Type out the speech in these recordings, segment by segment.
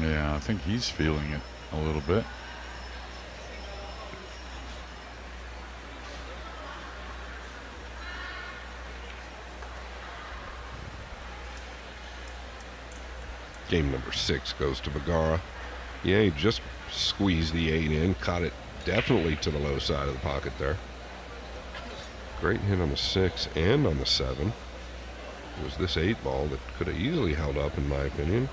Yeah, I think he's feeling it a little bit. Game number 6 goes to Vergara. Yeah, he just squeezed the 8 in, caught it definitely to the low side of the pocket there. Great hit on the 6 and on the 7. It was this 8 ball that could have easily held up, in my opinion.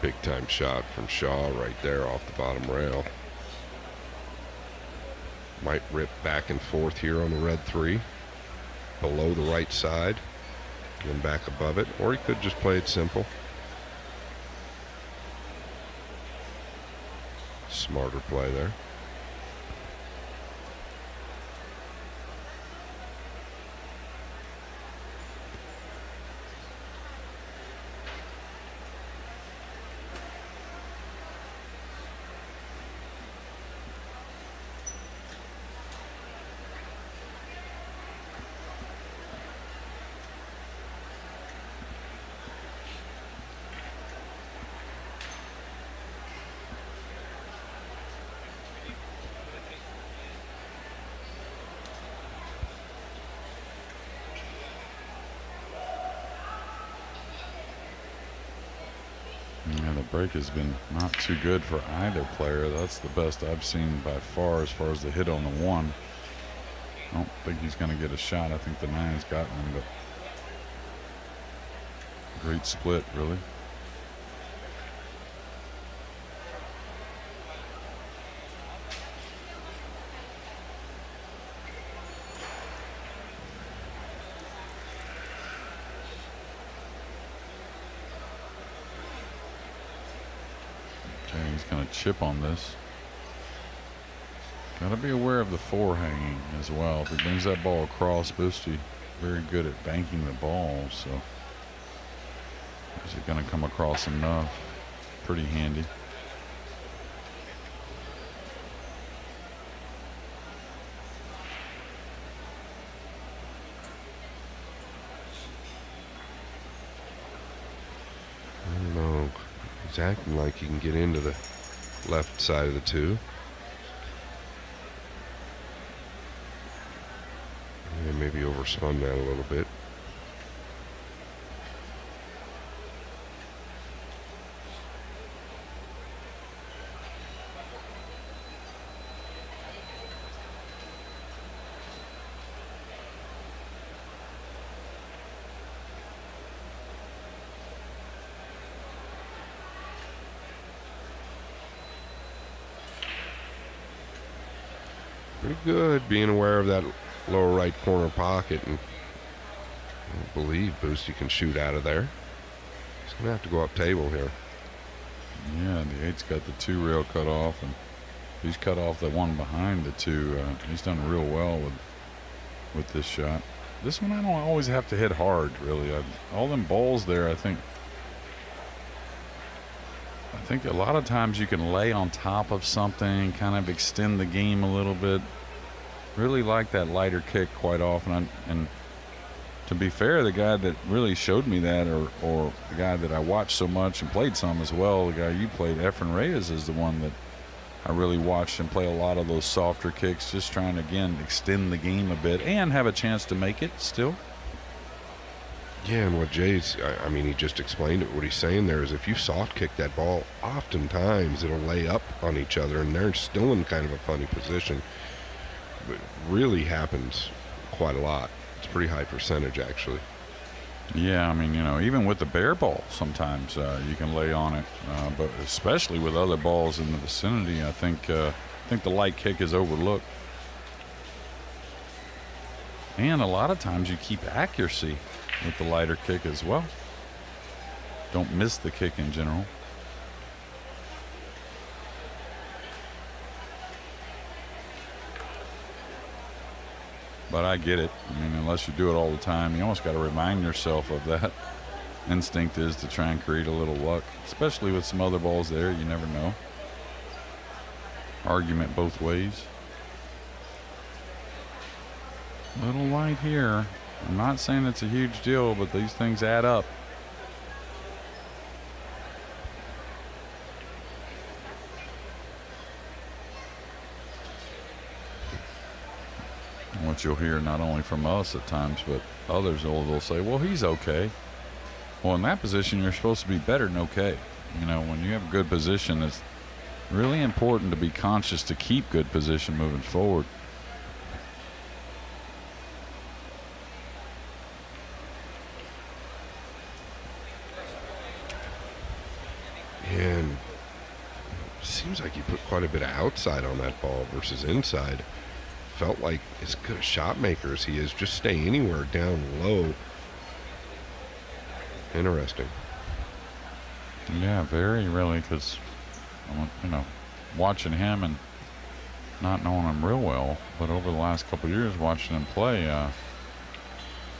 Big time shot from Shaw right there off the bottom rail. Might rip back and forth here on the red 3, below the right side, and then back above it, or he could just play it simple. Smarter play there. Yeah, the break has been not too good for either player. That's the best I've seen by far as the hit on the 1. I don't think he's going to get a shot. I think the 9's gotten him, but great split, really. He's going to chip on this. Got to be aware of the 4 hanging as well. If he brings that ball across, Busty very good at banking the ball. So is it going to come across enough? Pretty handy. I don't know. He's acting like he can get into the left side of the 2. Yeah, maybe overspun that a little bit. Pretty good being aware of that lower right corner pocket, and I believe Boosty can shoot out of there. He's going to have to go up table here. Yeah, the 8's got the 2 rail cut off, and he's cut off the one behind the 2. He's done real well with this shot. This one I don't always have to hit hard, really. All them balls there, I think a lot of times you can lay on top of something, kind of extend the game a little bit. Really like that lighter kick quite often. And to be fair, the guy that really showed me that, or the guy that I watched so much and played some as well, the guy you played, Efren Reyes, is the one that I really watched him play a lot of those softer kicks, just trying to, again, extend the game a bit and have a chance to make it still. Yeah, and what Jay's, I mean, he just explained it. What he's saying there is if you soft kick that ball, oftentimes it'll lay up on each other, and they're still in kind of a funny position. But it really happens quite a lot. It's a pretty high percentage, actually. Yeah, I mean, even with the bare ball, sometimes you can lay on it, but especially with other balls in the vicinity, I think the light kick is overlooked. And a lot of times you keep accuracy with the lighter kick as well. Don't miss the kick in general. But I get it. I mean, unless you do it all the time, you almost got to remind yourself of that. Instinct is to try and create a little luck, especially with some other balls there. You never know. Argument both ways. Little light here. I'm not saying it's a huge deal, but these things add up. What you'll hear not only from us at times, but others will say, well, he's okay. Well, in that position, you're supposed to be better than okay. You know, when you have a good position, it's really important to be conscious to keep good position moving forward. And seems like he put quite a bit of outside on that ball versus inside. Felt like as good a shot maker as he is, just stay anywhere down low. Interesting. Yeah, very really, because, you know, watching him and not knowing him real well, but over the last couple of years watching him play,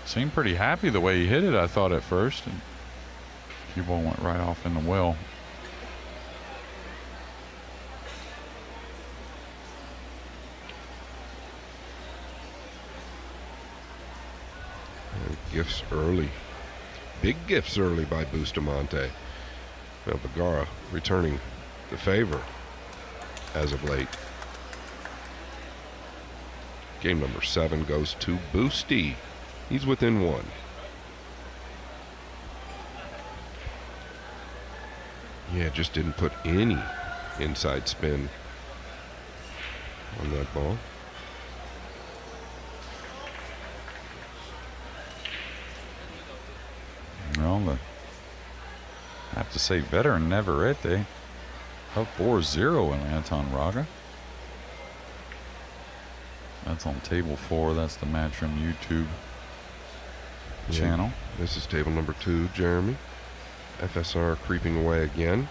seemed pretty happy the way he hit it, I thought at first. And cue ball went right off in the well. Gifts early. Big gifts early by Bustamante. Now Vergara returning the favor as of late. Game number 7 goes to Boosty. He's within 1. Yeah, just didn't put any inside spin on that ball. Well, I have to say, veteran Navarrete up 4-0 in Anton Raga. That's on table 4. That's the Matchroom YouTube channel. This is table number 2, Jeremy. FSR creeping away again.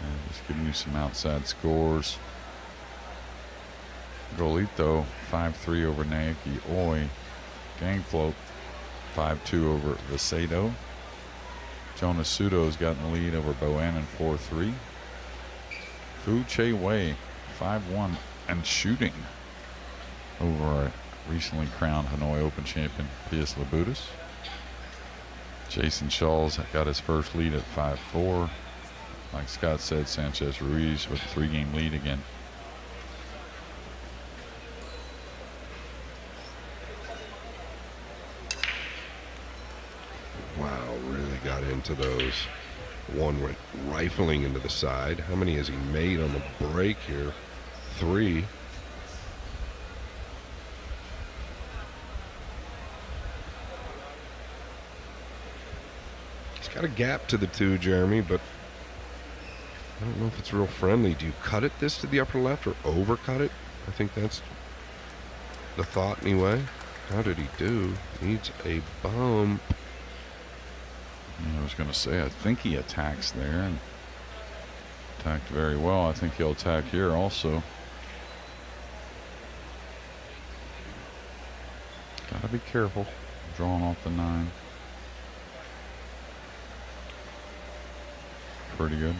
And just giving you some outside scores. Golito 5-3 over Naoki Oi. Gang float 5-2 over Vicedo. Jonas Sudo's gotten the lead over Boannon 4-3. Fu Che Wei 5-1 and shooting over our recently crowned Hanoi Open champion Pius Labutus. Jason Shaw's got his first lead at 5-4. Like Scott said, Sanchez Ruiz with a 3-game lead again. Wow, really got into those. One went rifling into the side. How many has he made on the break here? 3. He's got a gap to the 2, Jeremy, but I don't know if it's real friendly. Do you cut it this to the upper left or overcut it? I think that's the thought anyway. How did he do? Needs a bump. I was going to say, I think he attacks there and attacked very well. I think he'll attack here also. Gotta be careful. Drawing off the 9. Pretty good.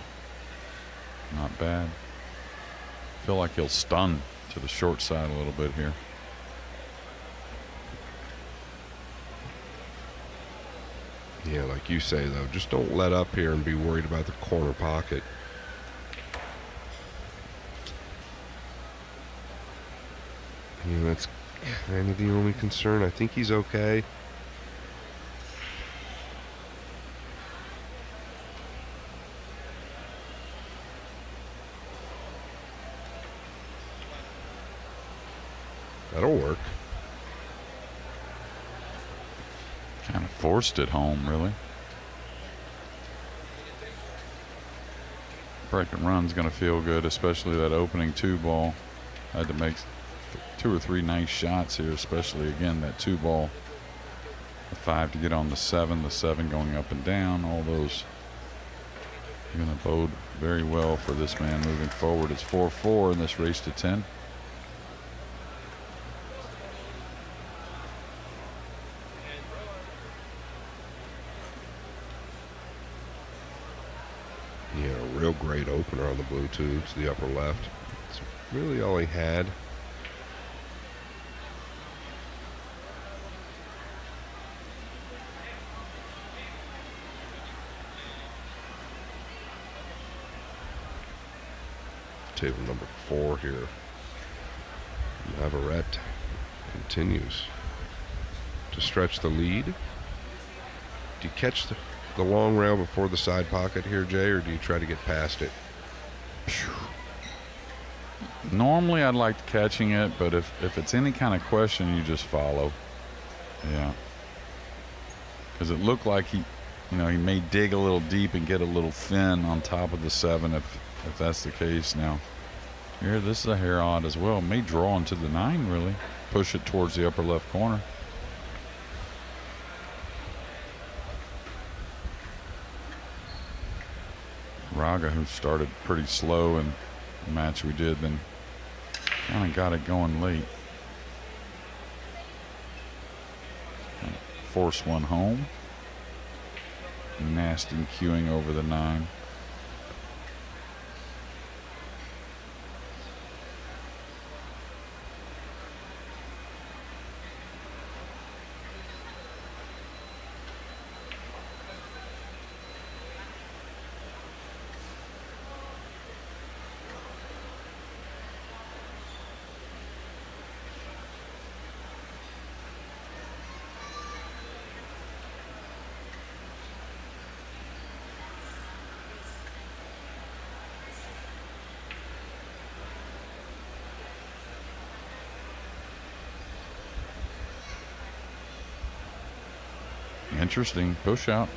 Not bad. Feel like he'll stun to the short side a little bit here. Yeah, like you say, though, just don't let up here and be worried about the corner pocket. Yeah, that's kind of the only concern. I think he's okay. That'll work. Kind of forced it home, really. Break and run's going to feel good, especially that opening 2 ball. Had to make 2 or 3 nice shots here, especially again that 2 ball. The 5 to get on the 7 going up and down. All those going to bode very well for this man moving forward. It's 4-4 in this race to 10. Real great opener on the blue tubes, the upper left. It's really all he had. table number 4 here. Navarrete continues to stretch the lead. Do you catch the long rail before the side pocket here, Jay, or do you try to get past it? Normally I'd like catching it, but if it's any kind of question, you just follow. Yeah. Because it looked like he may dig a little deep and get a little thin on top of the 7 if that's the case. Now, here, this is a hair odd as well. May draw into the 9, really. Push it towards the upper left corner. Raga, who started pretty slow in the match we did, then kind of got it going late. Force one home. Nasty queuing over the 9. Interesting push out.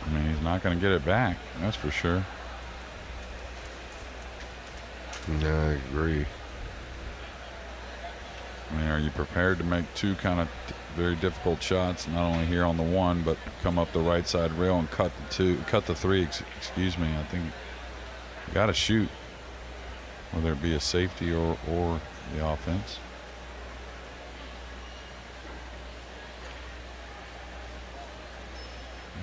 I mean, he's not going to get it back, that's for sure. Yeah, I agree. I mean, are you prepared to make 2 kind of very difficult shots, not only here on the 1, but come up the right side rail and cut the 3, excuse me. I think you got to shoot, whether it be a safety or the offense.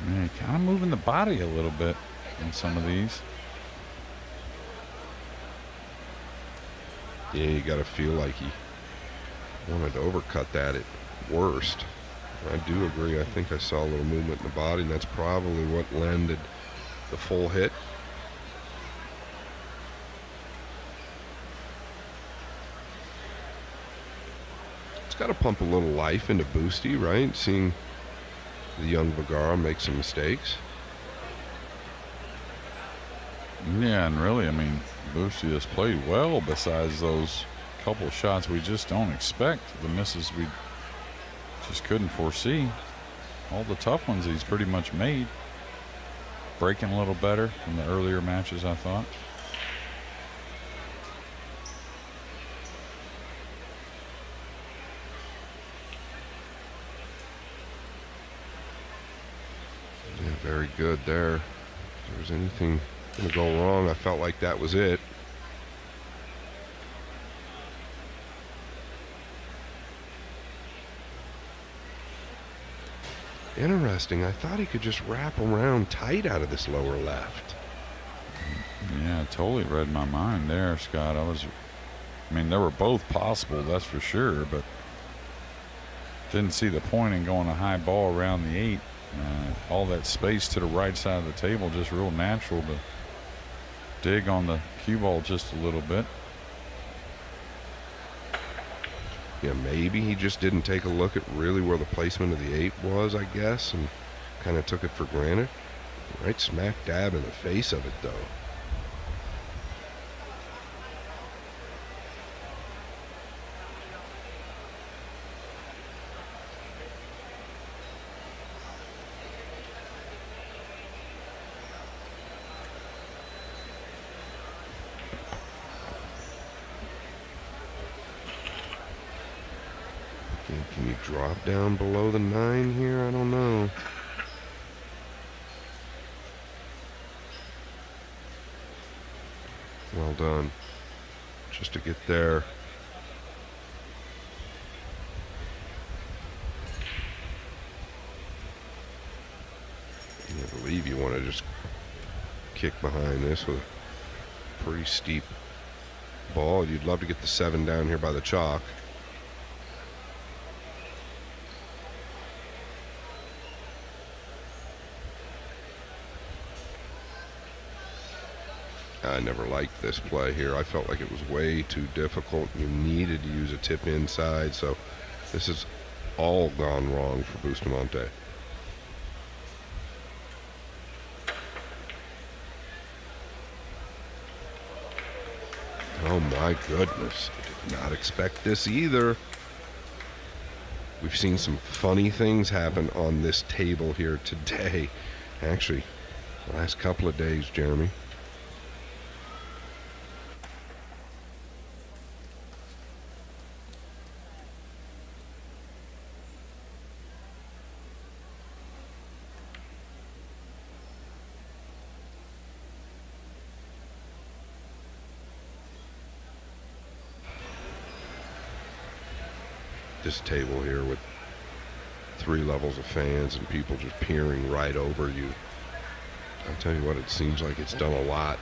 Yeah, kind of moving the body a little bit on some of these. Yeah, you got to feel like he wanted to overcut that at worst. I do agree. I think I saw a little movement in the body, and that's probably what landed the full hit. It's got to pump a little life into Boosty, right? Seeing the young Vergara make some mistakes. Yeah, and really, I mean, Boosty has played well besides those couple shots we just don't expect. The misses we just couldn't foresee. All the tough ones he's pretty much made. Breaking a little better than the earlier matches, I thought. Yeah, very good there. If there was anything going to go wrong, I felt like that was it. Interesting. I thought he could just wrap around tight out of this lower left. Yeah, totally read my mind there, Scott. I mean, they were both possible, that's for sure, but didn't see the point in going a high ball around the 8. All that space to the right side of the table, just real natural to dig on the cue ball just a little bit. Yeah, maybe he just didn't take a look at really where the placement of the 8 was, I guess, and kind of took it for granted. Right smack dab in the face of it, though. Can you drop down below the 9 here? I don't know. Well done. Just to get there. I believe you want to just kick behind this with a pretty steep ball. You'd love to get the 7 down here by the chalk. I never liked this play here. I felt like it was way too difficult. You needed to use a tip inside, so this has all gone wrong for Bustamante. Oh my goodness, I did not expect this either. We've seen some funny things happen on this table here today. Actually, the last couple of days, Jeremy. This table here with 3 levels of fans and people just peering right over you. I'll tell you what, it seems like it's done a lot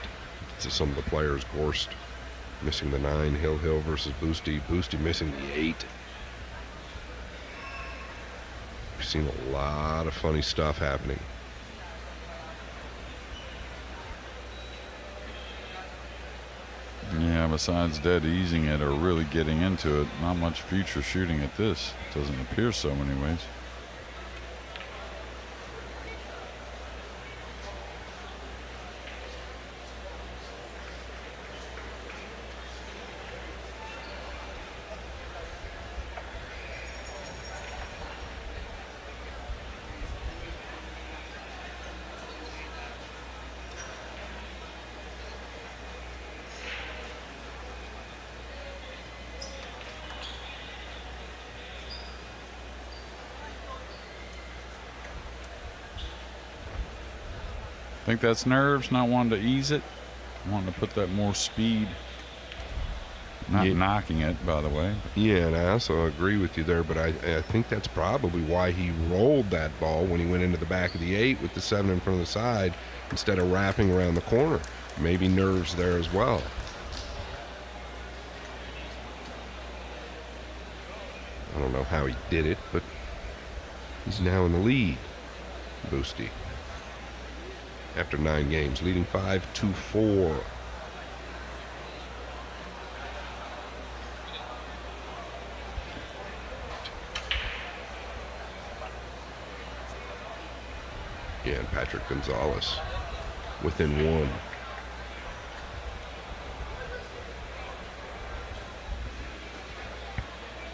to some of the players. Gorst missing the 9, Hill versus Boosty, Boosty missing the 8. We've seen a lot of funny stuff happening. Yeah, besides dead easing it or really getting into it, not much future shooting at this. Doesn't appear so anyways. I think that's nerves, not wanting to ease it, wanting to put that more speed. Not knocking it, by the way. Yeah, and I also agree with you there, but I think that's probably why he rolled that ball when he went into the back of the 8 with the 7 in front of the side instead of wrapping around the corner. Maybe nerves there as well. I don't know how he did it, but he's now in the lead, Boosty. After 9 games, leading 5-4. Yeah, and Patrick Gonzalez within 1.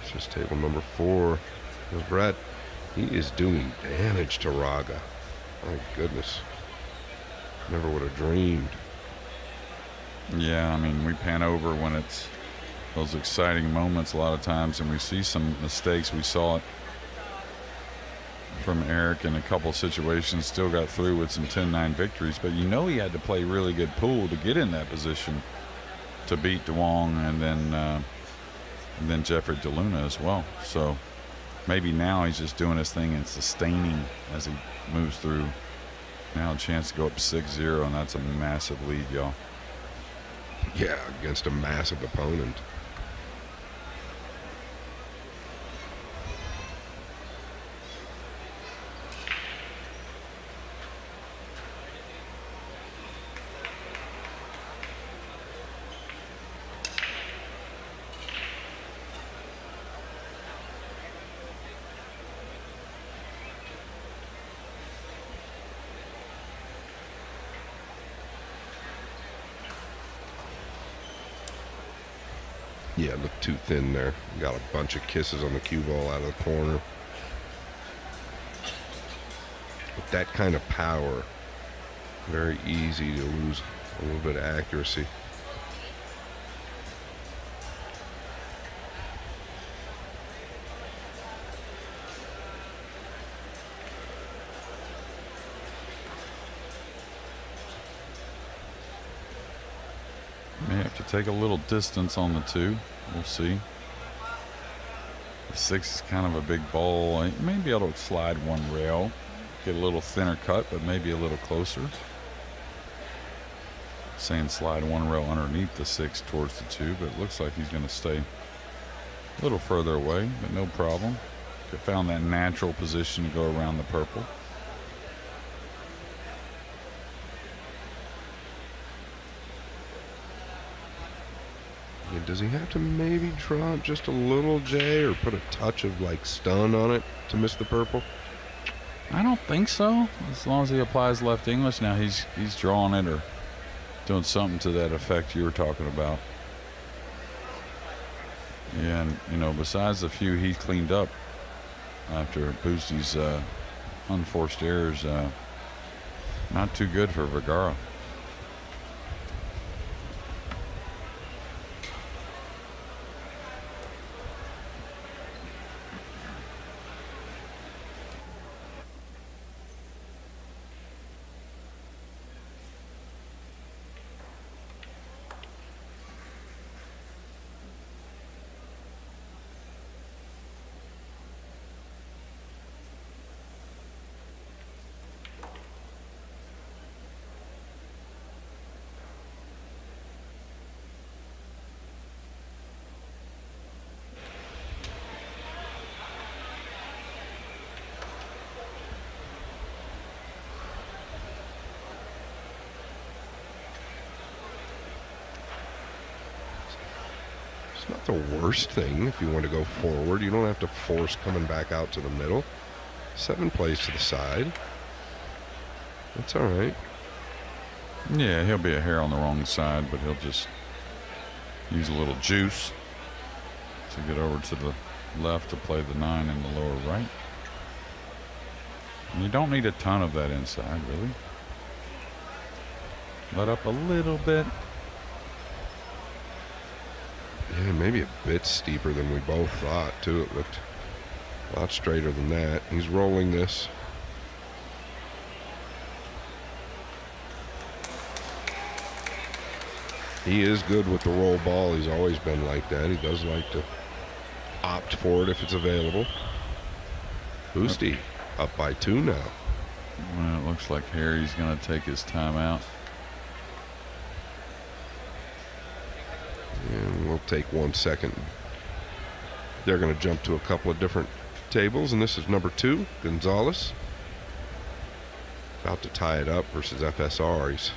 This is table number 4. Brett, he is doing damage to Raga. My goodness. Never would have dreamed. Yeah, I mean, we pan over when it's those exciting moments a lot of times, and we see some mistakes. We saw it from Eric in a couple situations, still got through with some 10-9 victories, but you know he had to play really good pool to get in that position to beat DeWong and then Jeffrey DeLuna as well. So maybe now he's just doing his thing and sustaining as he moves through. Now a chance to go up 6-0, and that's a massive lead, y'all. Yeah, against a massive opponent. Yeah, looked too thin there. Got a bunch of kisses on the cue ball out of the corner. With that kind of power, very easy to lose a little bit of accuracy. May have to take a little distance on the 2. We'll see. The 6 is kind of a big ball. He may be able to slide 1 rail, get a little thinner cut, but maybe a little closer. Saying slide 1 rail underneath the 6 towards the 2, but it looks like he's going to stay a little further away, but no problem. Found that natural position to go around the purple. And does he have to maybe drop just a little J or put a touch of like stun on it to miss the purple? I don't think so. As long as he applies left English, now he's drawing it or doing something to that effect you were talking about. Yeah, and you know, besides the few he cleaned up after Busti's unforced errors, not too good for Vergara. It's not the worst thing if you want to go forward. You don't have to force coming back out to the middle. 7 plays to the side. That's all right. Yeah, he'll be a hair on the wrong side, but he'll just use a little juice to get over to the left to play the 9 in the lower right. And you don't need a ton of that inside, really. Let up a little bit. Yeah, maybe a bit steeper than we both thought, too. It looked a lot straighter than that. He's rolling this. He is good with the roll ball. He's always been like that. He does like to opt for it if it's available. Busti up by 2 now. Well, it looks like Harry's going to take his time out. And we'll take 1 second. They're going to jump to a couple of different tables, and this is number 2, Gonzalez. About to tie it up versus FSR. He's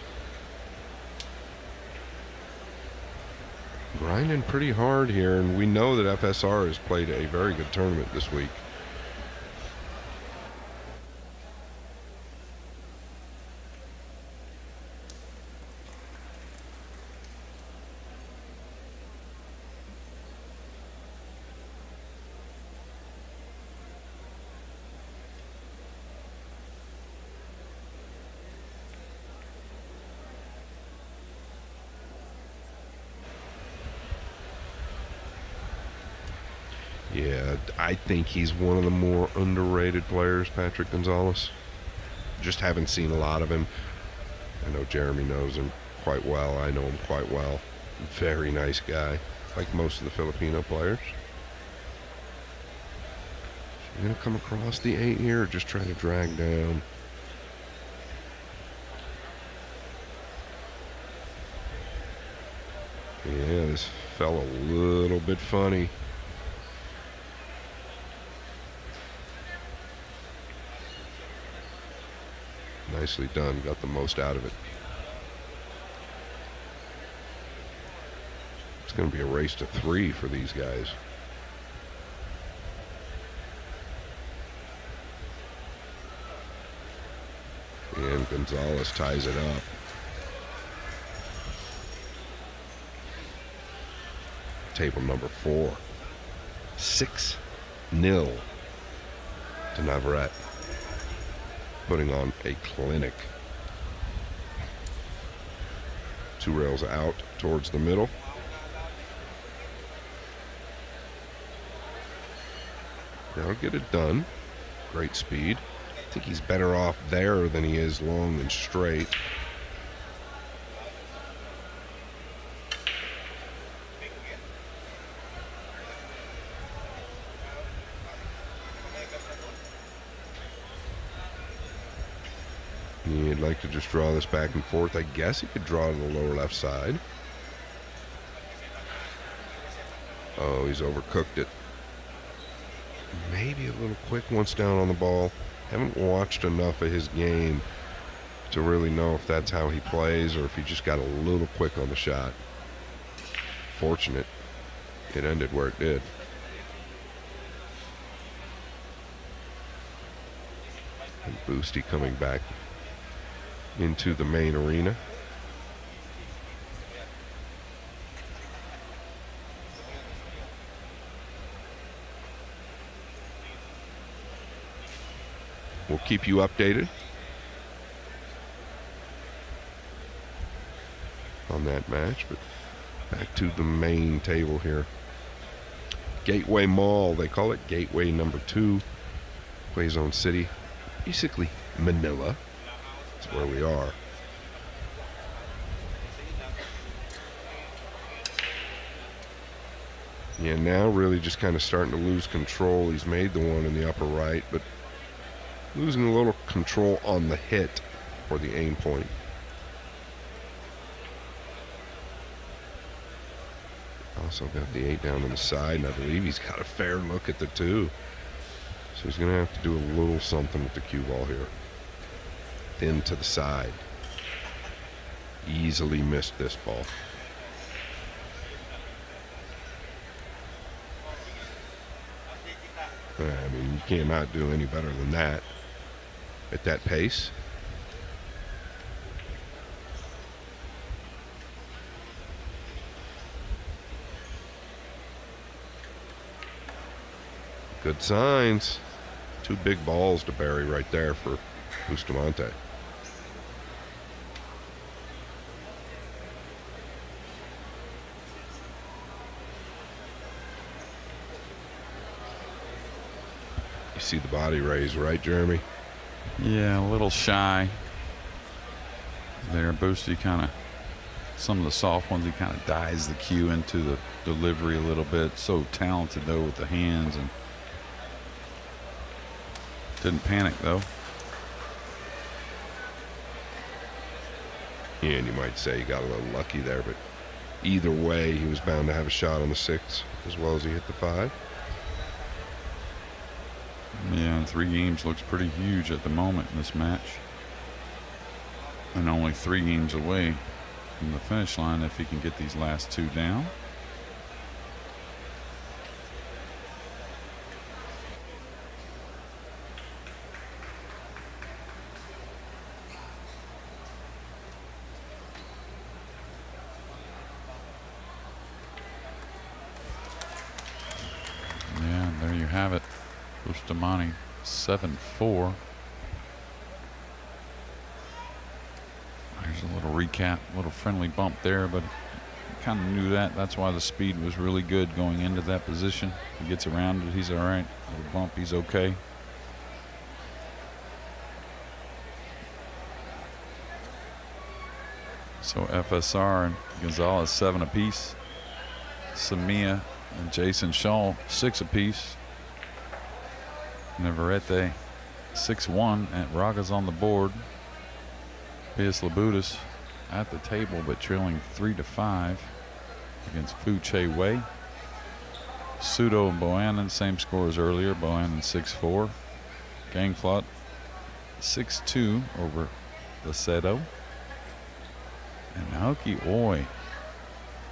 grinding pretty hard here, and we know that FSR has played a very good tournament this week. Yeah, I think he's one of the more underrated players, Patrick Gonzalez. Just haven't seen a lot of him. I know Jeremy knows him quite well. I know him quite well. Very nice guy, like most of the Filipino players. So you're going to come across the 8 here or just try to drag down? Yeah, this fell a little bit funny. Nicely done. Got the most out of it. It's going to be a race to 3 for these guys. And Gonzalez ties it up. Table number 4. 6-0 to Navarrete. Putting on a clinic. 2 rails out towards the middle. That'll get it done. Great speed. I think he's better off there than he is long and straight. He'd like to just draw this back and forth. I guess he could draw to the lower left side. Oh, he's overcooked it. Maybe a little quick once down on the ball. Haven't watched enough of his game to really know if that's how he plays or if he just got a little quick on the shot. unfortunate it ended where it did. And Boosty coming back into the main arena. We'll keep you updated on that match, but back to the main table here. Gateway Mall, they call it Gateway number 2, Quezon City, basically Manila. That's where we are. Yeah, now really just kind of starting to lose control. He's made the one in the upper right, but losing a little control on the hit or the aim point. Also got the 8 down on the side, and I believe he's got a fair look at the 2. So he's going to have to do a little something with the cue ball here. Thin to the side. Easily missed this ball. I mean, you cannot do any better than that at that pace. Good signs. 2 big balls to bury right there for Bustamante. You see the body raise, right, Jeremy? Yeah, a little shy there. Boosty kind of, some of the soft ones, he kind of dives the cue into the delivery a little bit. So talented, though, with the hands, and didn't panic, though. Yeah, and you might say he got a little lucky there, but either way, he was bound to have a shot on the 6 as well as he hit the 5. Yeah, 3 games looks pretty huge at the moment in this match. And only 3 games away from the finish line if he can get these last 2 down. Yeah, there you have it. Bustamante 7-4. There's a little recap, a little friendly bump there, but kind of knew that. That's why the speed was really good going into that position. He gets around it, he's all right. Little bump, he's okay. So FSR and Gonzalez 7 apiece. Samia and Jason Shaw 6 apiece. Navarrete 6-1 at Raga's on the board. Pius Labudas at the table, but trailing 3-5 against Fu Che Wei. Sudo and Bohannon, same score as earlier. Bohannon 6-4. Gangflot 6-2 over Lacedo. And Naoki Oi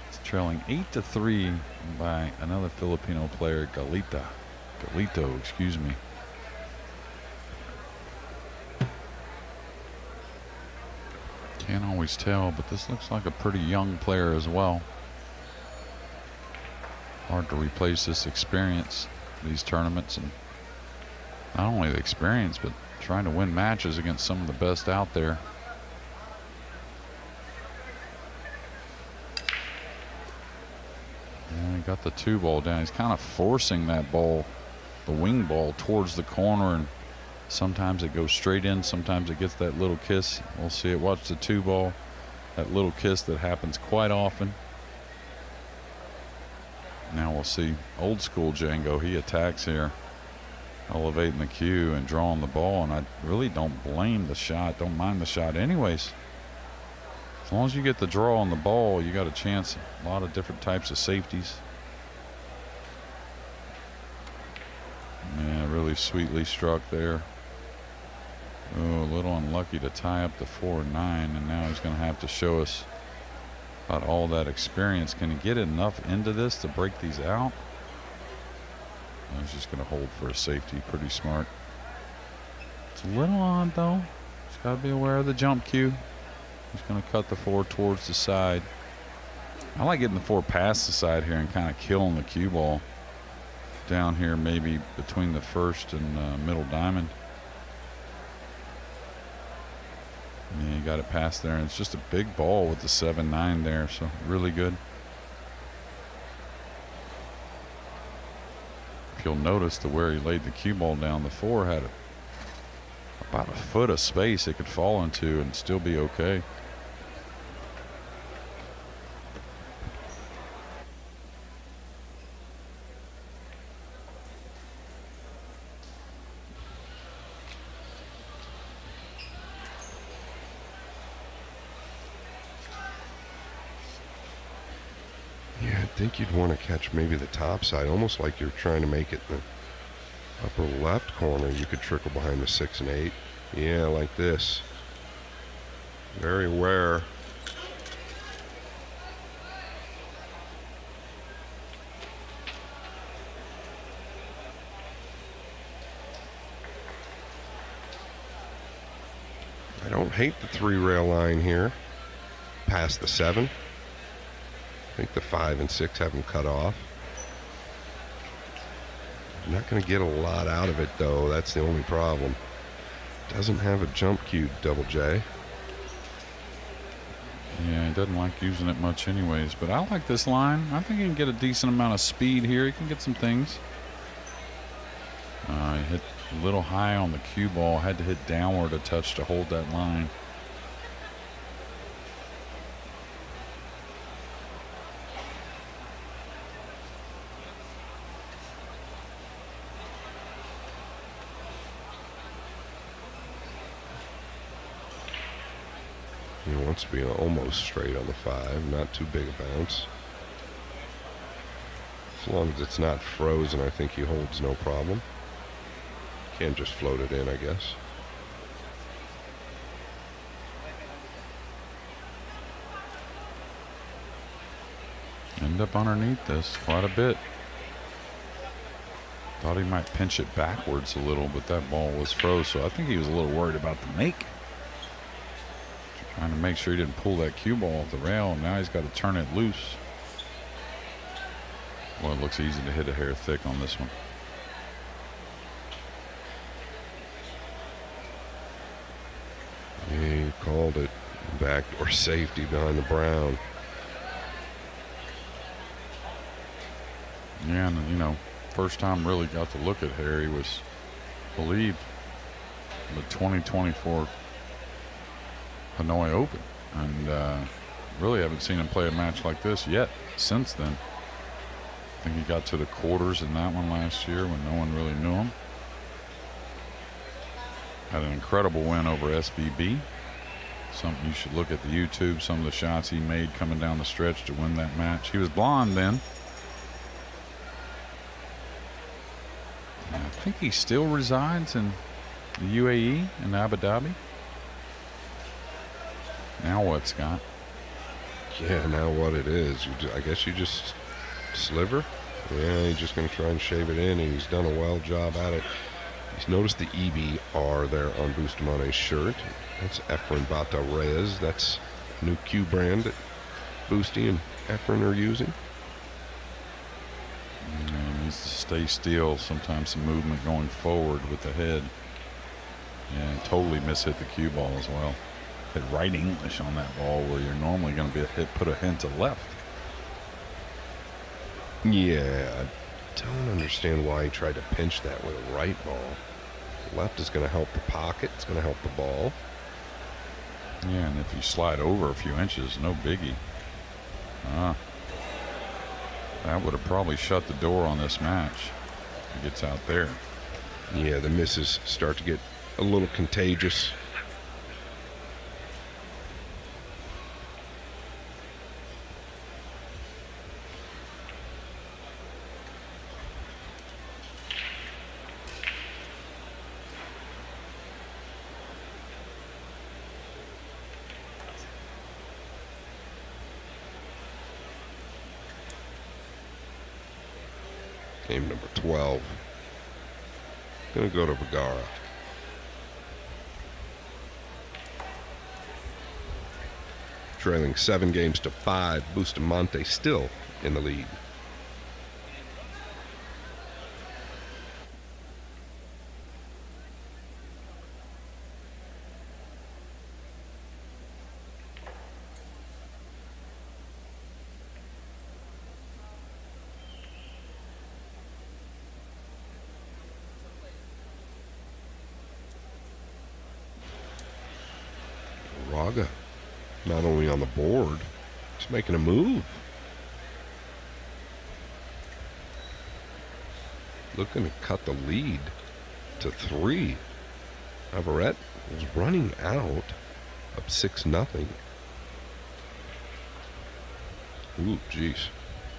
is trailing 8-3 by another Filipino player, Galito, excuse me. Can't always tell, but this looks like a pretty young player as well. Hard to replace this experience, these tournaments, and not only the experience, but trying to win matches against some of the best out there. And he got the 2 ball down. He's kind of forcing that ball, the wing ball, towards the corner, and sometimes it goes straight in, sometimes it gets that little kiss. We'll see it. Watch the 2 ball, that little kiss that happens quite often. Now we'll see old school Django. He attacks here, elevating the cue and drawing the ball, and I really don't blame the shot, don't mind the shot anyways. As long as you get the draw on the ball, you got a chance. A lot of different types of safeties. Yeah, really sweetly struck there. Oh, a little unlucky to tie up the 4-9, and now he's going to have to show us About all that experience. Can he get enough into this to break these out? He's just going to hold for a safety. Pretty smart. It's a little odd, though. He's got to be aware of the jump cue. He's going to cut the 4 towards the side. I like getting the 4 past the side here and kind of killing the cue ball down here, maybe between the first and middle diamond. Yeah, you got it past there, and it's just a big ball with the 7-9 there, so really good. If you'll notice to where he laid the cue ball down, the 4 had about a foot of space it could fall into and still be okay. I think you'd want to catch maybe the top side, almost like you're trying to make it the upper left corner. You could trickle behind the 6 and 8. Yeah, like this. Very aware. I don't hate the 3 rail line here. Past the 7. I think the 5 and 6 have him cut off. I'm not going to get a lot out of it, though. That's the only problem. Doesn't have a jump cue, Double J. Yeah, he doesn't like using it much anyways, but I like this line. I think he can get a decent amount of speed here. He can get some things. He hit a little high on the cue ball. Had to hit downward a touch to hold that line. He wants to be almost straight on the 5, not too big a bounce. As long as it's not frozen, I think he holds no problem. Can't just float it in, I guess. End up underneath this quite a bit. Thought he might pinch it backwards a little, but that ball was froze, so I think he was a little worried about the make. Trying to make sure he didn't pull that cue ball off the rail, and now he's got to turn it loose. Well, it looks easy to hit a hair thick on this one. He called it backdoor safety behind the brown. Yeah, and you know, first time really got to look at Harry was, I believe, the 2024 Hanoi Open, and really haven't seen him play a match like this yet since then. I think he got to the quarters in that one last year when no one really knew him. Had an incredible win over SVB. Something you should look at the YouTube, some of the shots he made coming down the stretch to win that match. He was blonde then. And I think he still resides in the UAE in Abu Dhabi. Now what, Scott? Yeah, now what it is. I guess you just sliver. Yeah, he's just going to try and shave it in, and he's done a well job at it. He's noticed the EBR there on Bustamante's shirt. That's Efren Batarez. That's a new Q brand that Boosty and Efren are using. Yeah, he needs to stay still. Sometimes some movement going forward with the head. Yeah, totally mishit the cue ball as well. Hit right English on that ball where you're normally going to be put a hint to left. Yeah, I don't understand why he tried to pinch that with a right ball. Left is going to help the pocket. It's going to help the ball. Yeah, and if you slide over a few inches, no biggie. That would have probably shut the door on this match. If he gets out there. Yeah, the misses start to get a little contagious. Game number 12. Gonna go to Vergara. Trailing 7 games to 5. Bustamante still in the lead. Raga, not only on the board, he's making a move. Looking to cut the lead to 3. Alvarez was running out, up 6-0. Ooh, geez.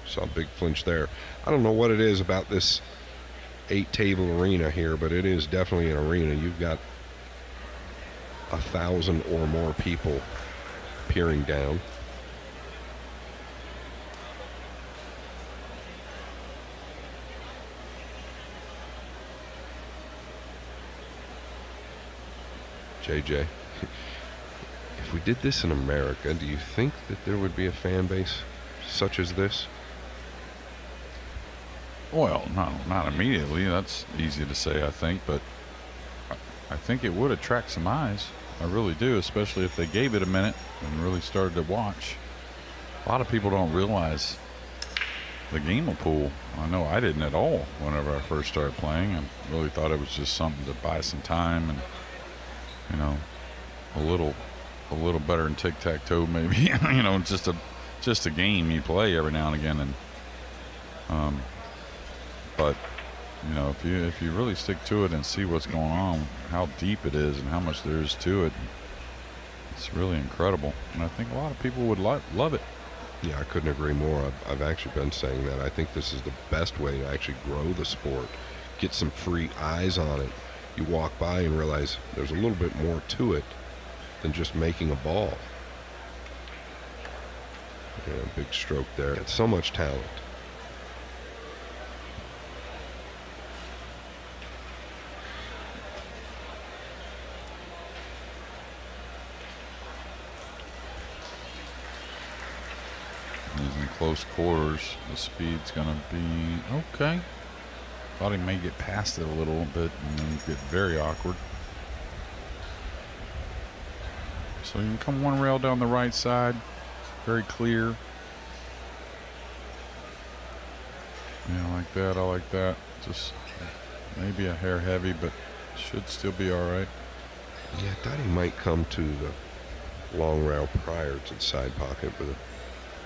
Saw a big flinch there. I don't know what it is about this 8-table arena here, but it is definitely an arena. You've got 1,000 or more people peering down. JJ, if we did this in America, do you think that there would be a fan base such as this? Well, not immediately. That's easy to say, I think, but I think it would attract some eyes. I really do, especially if they gave it a minute and really started to watch. A lot of people don't realize the game of pool. I know I didn't at all whenever I first started playing, and really thought it was just something to buy some time and, you know, a little better than tic-tac-toe maybe. You know, just a game you play every now and again. And but you know, if you really stick to it and see what's going on, how deep it is and how much there is to it, it's really incredible. And I think a lot of people would love it. Yeah, I couldn't agree more. I've actually been saying that. I think this is the best way to actually grow the sport. Get some free eyes on it. You walk by and realize there's a little bit more to it than just making a ball. Yeah, big stroke there. It's so much talent. In close quarters, the speed's gonna be okay. Thought he may get past it a little bit and then get very awkward. So you can come one rail down the right side, very clear. Yeah, I like that. I like that. Just maybe a hair heavy, but should still be all right. Yeah, I thought he might come to the long rail prior to the side pocket with a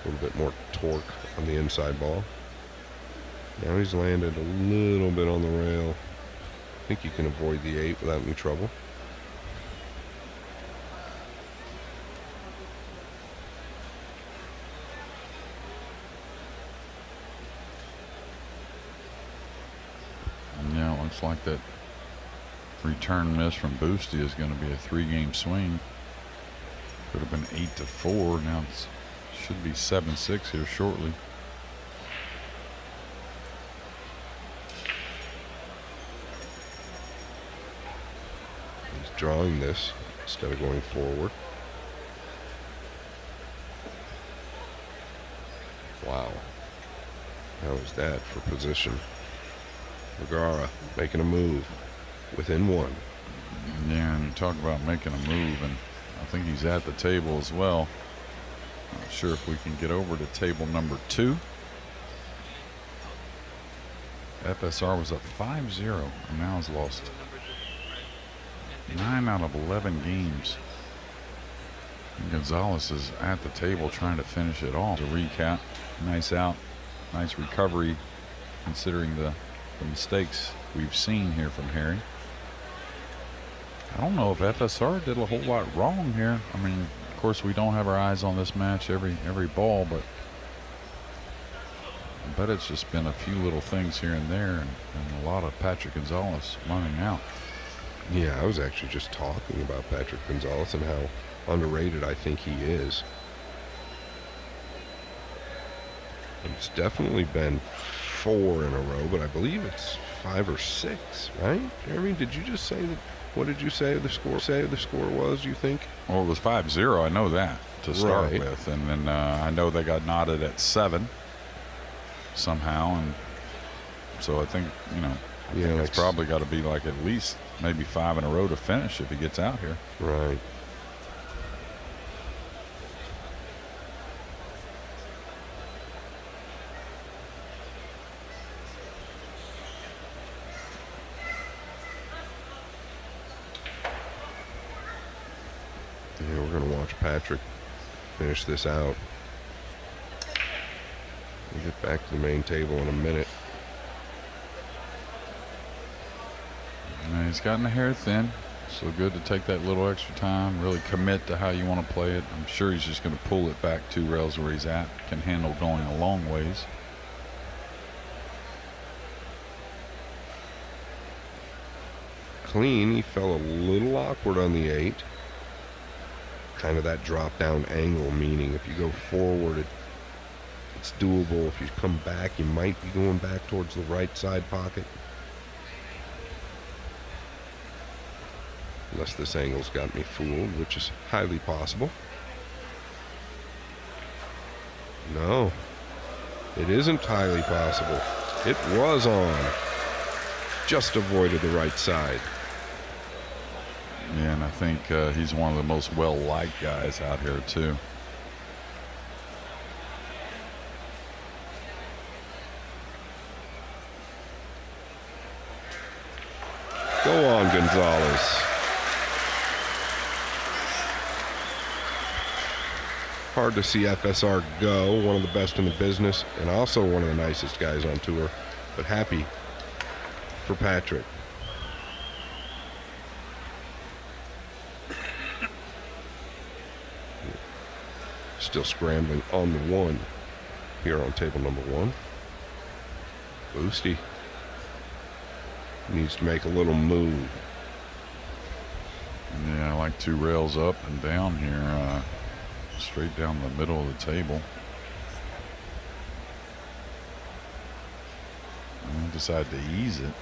little bit more torque on the inside ball. Now he's landed a little bit on the rail. I think you can avoid the 8 without any trouble. Yeah, it looks like that return miss from Boosty is going to be a 3-game swing. Could have been 8-4. Now it should be 7-6 here shortly. He's drawing this instead of going forward. Wow. How was that for position? Vergara making a move within 1. Yeah, and you talk about making a move, and I think he's at the table as well. Not sure if we can get over to table number 2. FSR was up 5-0 and now has lost 9 out of 11 games. And Gonzalez is at the table trying to finish it off. A recap, nice out, nice recovery considering the mistakes we've seen here from Harry. I don't know if FSR did a whole lot wrong here. I mean, of course, we don't have our eyes on this match every ball, but I bet it's just been a few little things here and there, and a lot of Patrick Gonzalez running out. Yeah, I was actually just talking about Patrick Gonzalez and how underrated I think he is. And it's definitely been 4 in a row, but I believe it's 5 or 6, right? Jeremy, did you just say that? What did you say the score? Was, you think? Well, it was 5-0. I know that to start Right. with, and then I know they got knotted at 7 somehow, and so I think it's probably got to be like at least maybe 5 in a row to finish if he gets out here. Right. Yeah, we're going to watch Patrick finish this out. We'll get back to the main table in a minute. And he's gotten a hair thin, so good to take that little extra time, really commit to how you want to play it. I'm sure he's just going to pull it back 2 rails where he's at, can handle going a long ways. Clean, he fell a little awkward on the 8. Kind of that drop down angle, meaning if you go forward, it's doable. If you come back, you might be going back towards the right side pocket. Unless this angle's got me fooled, which is highly possible. No, it isn't highly possible. It was on. Just avoided the right side. Yeah, and I think he's one of the most well-liked guys out here, too. Go on, Gonzalez. Hard to see FSR go, one of the best in the business, and also one of the nicest guys on tour, but happy for Patrick. Still scrambling on the 1 here on table number 1. Boosty needs to make a little move. Yeah, I like 2 rails up and down here, straight down the middle of the table. And decide to ease it.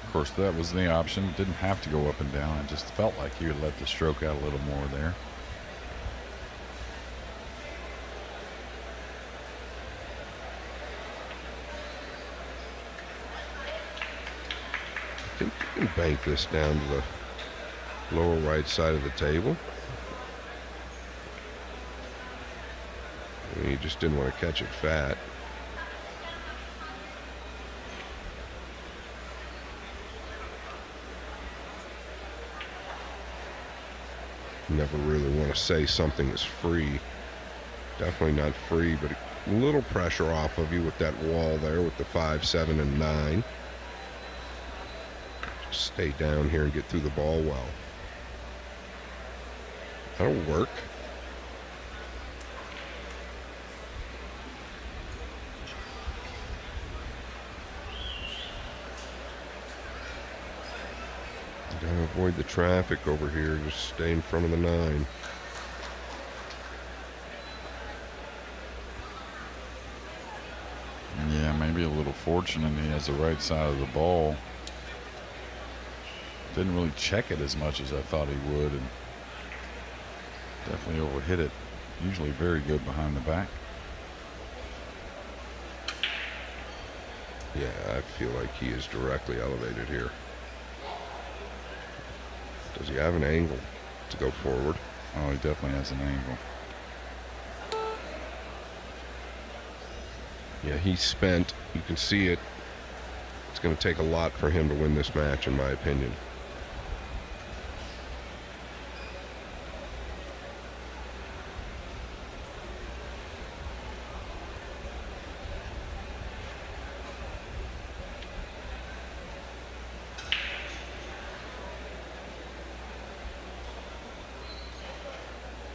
Of course, that was the option. Didn't have to go up and down. I just felt like he would let the stroke out a little more there. I think you can bank this down to the lower right side of the table. I mean, he just didn't want to catch it fat. Never really want to say something is free. Definitely not free, but a little pressure off of you with that wall there with the 5, 7, and 9. Just stay down here and get through the ball well. That'll work. Gotta avoid the traffic over here. Just stay in front of the 9. Yeah, maybe a little fortunate he has the right side of the ball. Didn't really check it as much as I thought he would, and definitely overhit it. Usually very good behind the back. Yeah, I feel like he is directly elevated here. Does he have an angle to go forward? Oh, he definitely has an angle. Yeah, he's spent. You can see it. It's going to take a lot for him to win this match, in my opinion.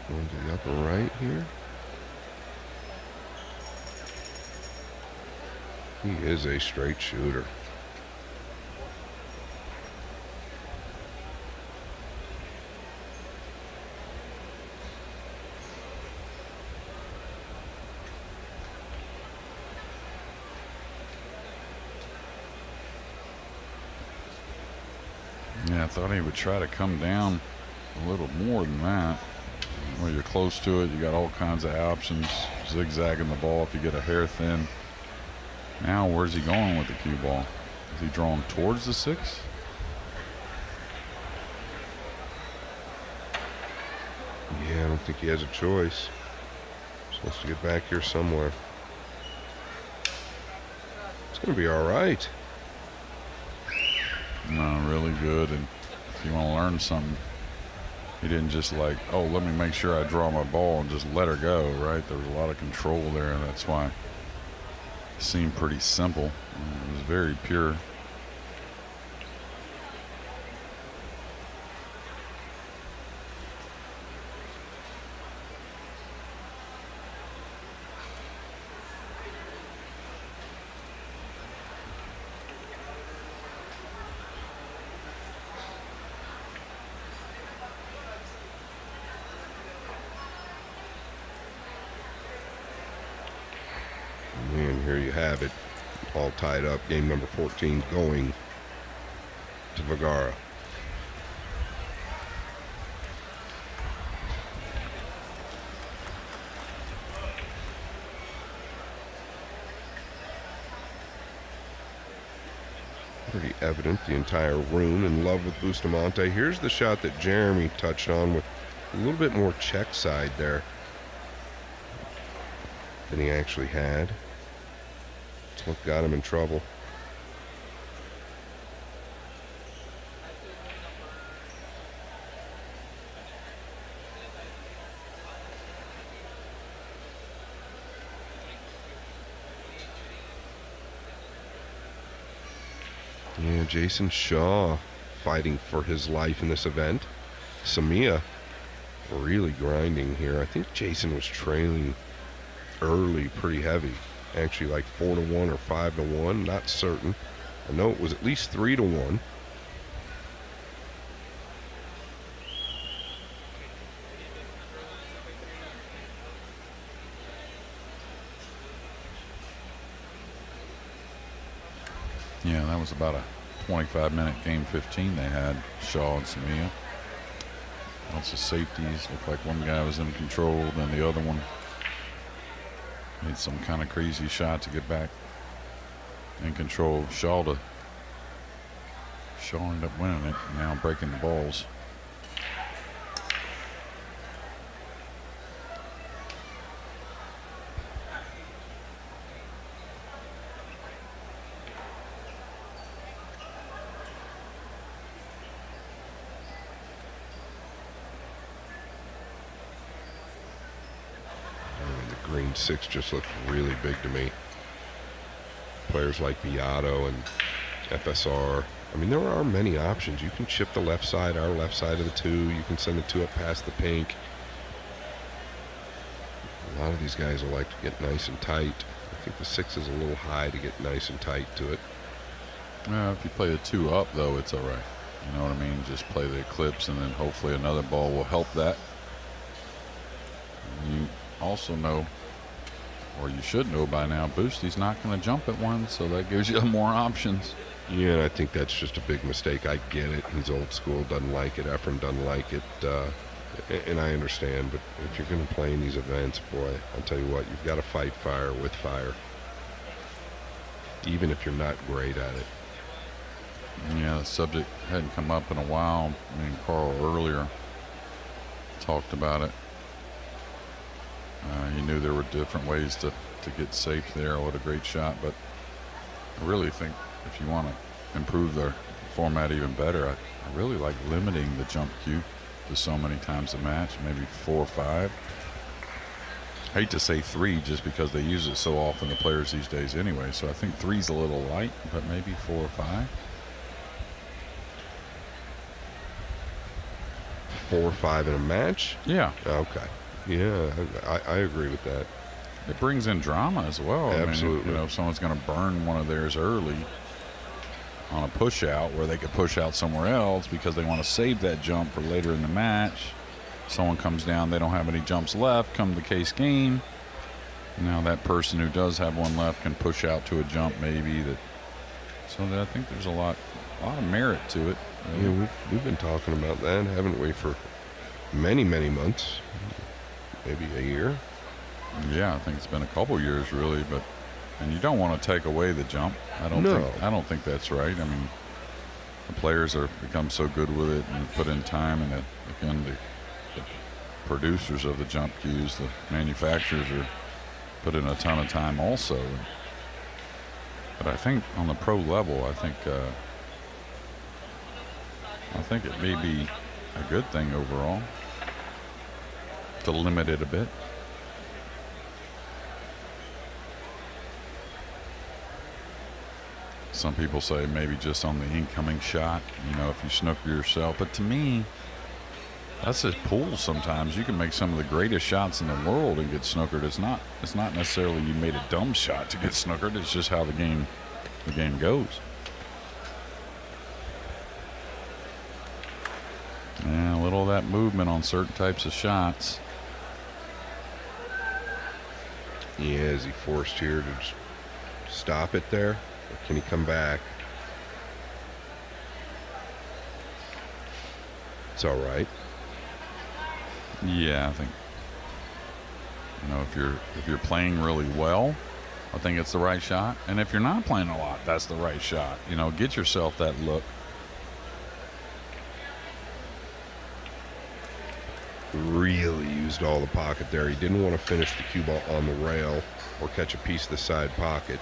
Going to the upper right here. He is a straight shooter. I thought he would try to come down a little more than that. Well, you're close to it. You got all kinds of options. Zigzagging the ball if you get a hair thin. Now, where's he going with the cue ball? Is he drawing towards the 6? Yeah, I don't think he has a choice. Supposed to get back here somewhere. It's going to be all right. No, really good. And if you want to learn something, he didn't just like, oh, let me make sure I draw my ball and just let her go, right? There was a lot of control there, and that's why it seemed pretty simple. It was very pure. And here you have it, all tied up. Game number 14 going to Vergara. Pretty evident the entire room in love with Bustamante. Here's the shot that Jeremy touched on with a little bit more check side there than he actually had. It's what got him in trouble. Yeah, Jason Shaw fighting for his life in this event. Samia really grinding here. I think Jason was trailing early pretty heavy. Actually like 4-1 or 5-1, not certain. I know it was at least 3-1. Yeah, that was about a 25-minute game 15 they had, Shaw and Samia. Lots of safeties. Looked like one guy was in control, then the other one made some kind of crazy shot to get back in control. Shaw ended up winning it, now breaking the balls. Green 6 just looked really big to me. Players like Beato and FSR. I mean, there are many options. You can chip the left side, our left side of the 2. You can send the 2 up past the pink. A lot of these guys will like to get nice and tight. I think the 6 is a little high to get nice and tight to it. If you play the 2 up, though, it's all right. You know what I mean? Just play the eclipse, and then hopefully another ball will help that. You also know, or you should know by now, Boosty's not going to jump at 1, so that gives you more options. Yeah, I think that's just a big mistake. I get it. He's old school, doesn't like it. Ephraim doesn't like it. And I understand, but if you're going to play in these events, boy, I'll tell you what, you've got to fight fire with fire, even if you're not great at it. Yeah, the subject hadn't come up in a while. I mean, Carl earlier talked about it. He knew there were different ways to get safe there. What a great shot. But I really think if you want to improve the format even better, I really like limiting the jump cue to so many times a match, maybe 4 or 5. I hate to say 3 just because they use it so often, the players these days anyway. So I think 3's a little light, but maybe 4 or 5. 4 or 5 in a match? Yeah. Okay. Yeah, I agree with that. It brings in drama as well. Absolutely. I mean, you know, if someone's going to burn one of theirs early on a push out where they could push out somewhere else because they want to save that jump for later in the match. Someone comes down, they don't have any jumps left, come to the case game. Now that person who does have one left can push out to a jump maybe. So I think there's a lot a lot of merit to it. Yeah, we've been talking about that, haven't we, for many, many months, maybe a year. Yeah, I think it's been a couple years really, and you don't want to take away the jump. I don't think that's right. I mean, the players are become so good with it and put in time, and again, the producers of the jump cues, the manufacturers, are put in a ton of time also. But I think on the pro level, I think it may be a good thing overall to limit it a bit. Some people say maybe just on the incoming shot, if you snooker yourself. But to me, that's just pools sometimes. You can make some of the greatest shots in the world and get snookered. It's not necessarily you made a dumb shot to get snookered. It's just how the game goes. Yeah, a little of that movement on certain types of shots. Yeah, is he forced here to just stop it there? Or can he come back? It's all right. Yeah, I think if you're playing really well, I think it's the right shot. And if you're not playing a lot, that's the right shot. Get yourself that look. Really used all the pocket there. He didn't want to finish the cue ball on the rail or catch a piece of the side pocket.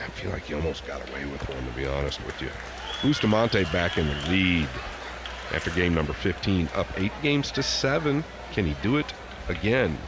I feel like he almost got away with one, to be honest with you. Bustamante back in the lead after game number 15, up 8 games to 7. Can he do it again?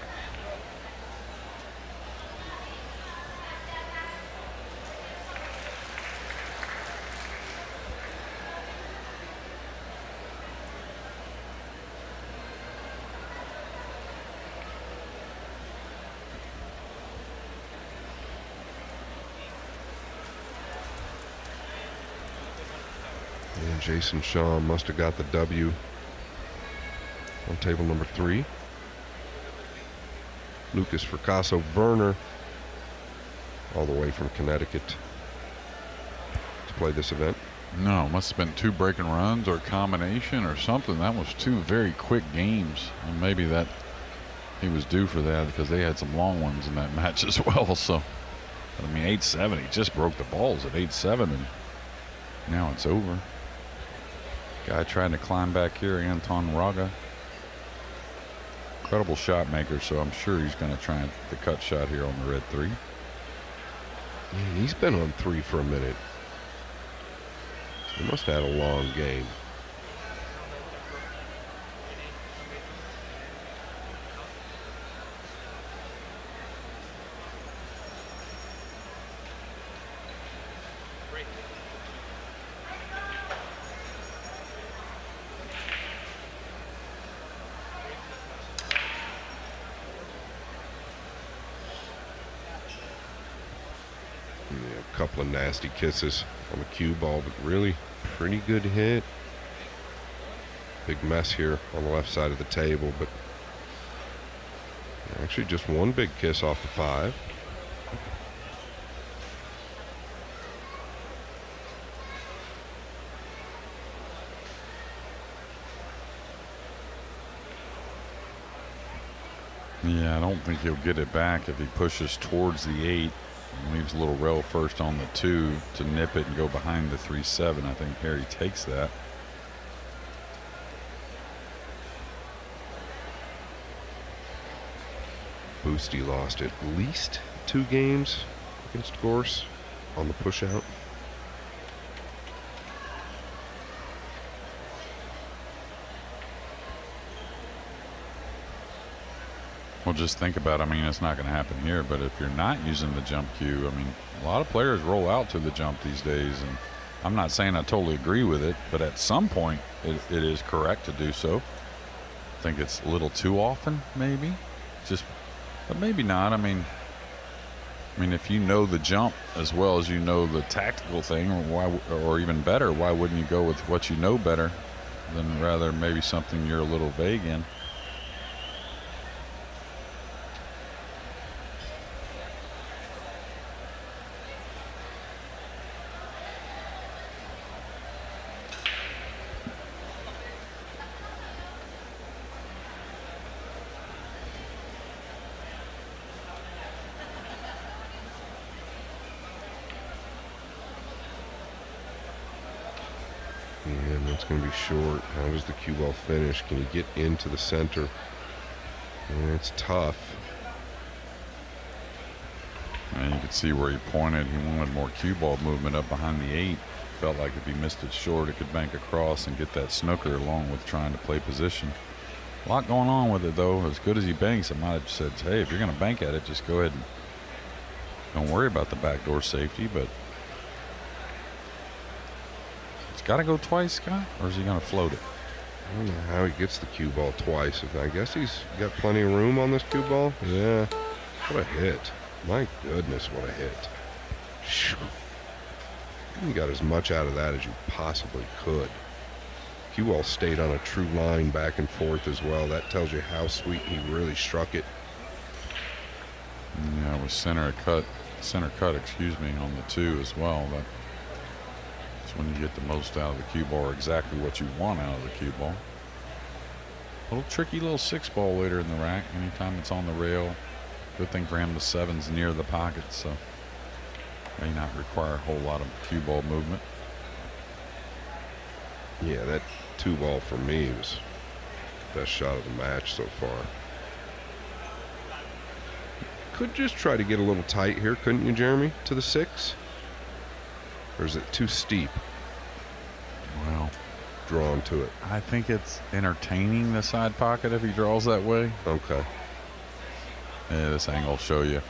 Jason Shaw must have got the W on table number 3. Lucas Fracasso Werner, all the way from Connecticut to play this event. No, must have been 2 breaking runs or a combination or something. That was 2 very quick games. And maybe that he was due for that because they had some long ones in that match as well. So, I mean, 8-7, he just broke the balls at 8-7, and now it's over. Guy trying to climb back here, Anton Raga. Incredible shot maker, so I'm sure he's going to try the cut shot here on the red 3. Man, he's been on 3 for a minute. He must have had a long game. Couple of nasty kisses on the cue ball, but really pretty good hit. Big mess here on the left side of the table, but actually just one big kiss off the 5. Yeah, I don't think he'll get it back if he pushes towards the 8. Leaves a little rail first on the 2 to nip it and go behind the 3-7. I think Harry takes that. Boosty lost at least 2 games against Gorse on the push out. Well, just think about it. I mean, it's not going to happen here, but if you're not using the jump cue, I mean, a lot of players roll out to the jump these days, and I'm not saying I totally agree with it, but at some point it is correct to do so. I think it's a little too often, maybe, but maybe not. I mean, if you know the jump as well as you know the tactical thing, or even better, why wouldn't you go with what you know better than rather maybe something you're a little vague in? It's going to be short. How does the cue ball finish? Can he get into the center? And it's tough. And you could see where he pointed. He wanted more cue ball movement up behind the 8. Felt like if he missed it short, it could bank across and get that snooker along with trying to play position. A lot going on with it, though. As good as he banks, I might have said, hey, if you're going to bank at it, just go ahead and don't worry about the backdoor safety. But it's got to go twice, Scott, or is he going to float it? I don't know how he gets the cue ball twice. I guess he's got plenty of room on this cue ball. Yeah. What a hit. My goodness, what a hit. You got as much out of that as you possibly could. Cue ball stayed on a true line back and forth as well. That tells you how sweet he really struck it. Yeah, it was center cut, excuse me, on the 2 as well. That's when you get the most out of the cue ball, or exactly what you want out of the cue ball. A little tricky little 6 ball later in the rack. Anytime it's on the rail. Good thing for him, the 7's near the pocket, so may not require a whole lot of cue ball movement. Yeah, that 2 ball for me was the best shot of the match so far. Could just try to get a little tight here, couldn't you, Jeremy, to the 6? Or is it too steep? Well, drawn to it. I think it's entertaining the side pocket if he draws that way. Okay. Yeah, this angle will show you.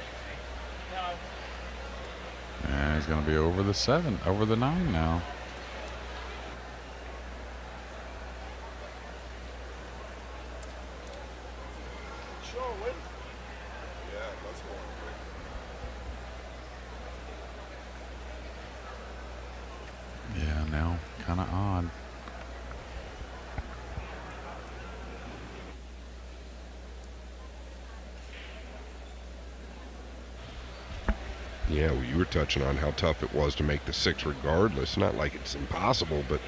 And he's going to be over the 7, over the 9 now. Yeah, now kind of odd. Yeah, well, you were touching on how tough it was to make the 6 regardless. Not like it's impossible, but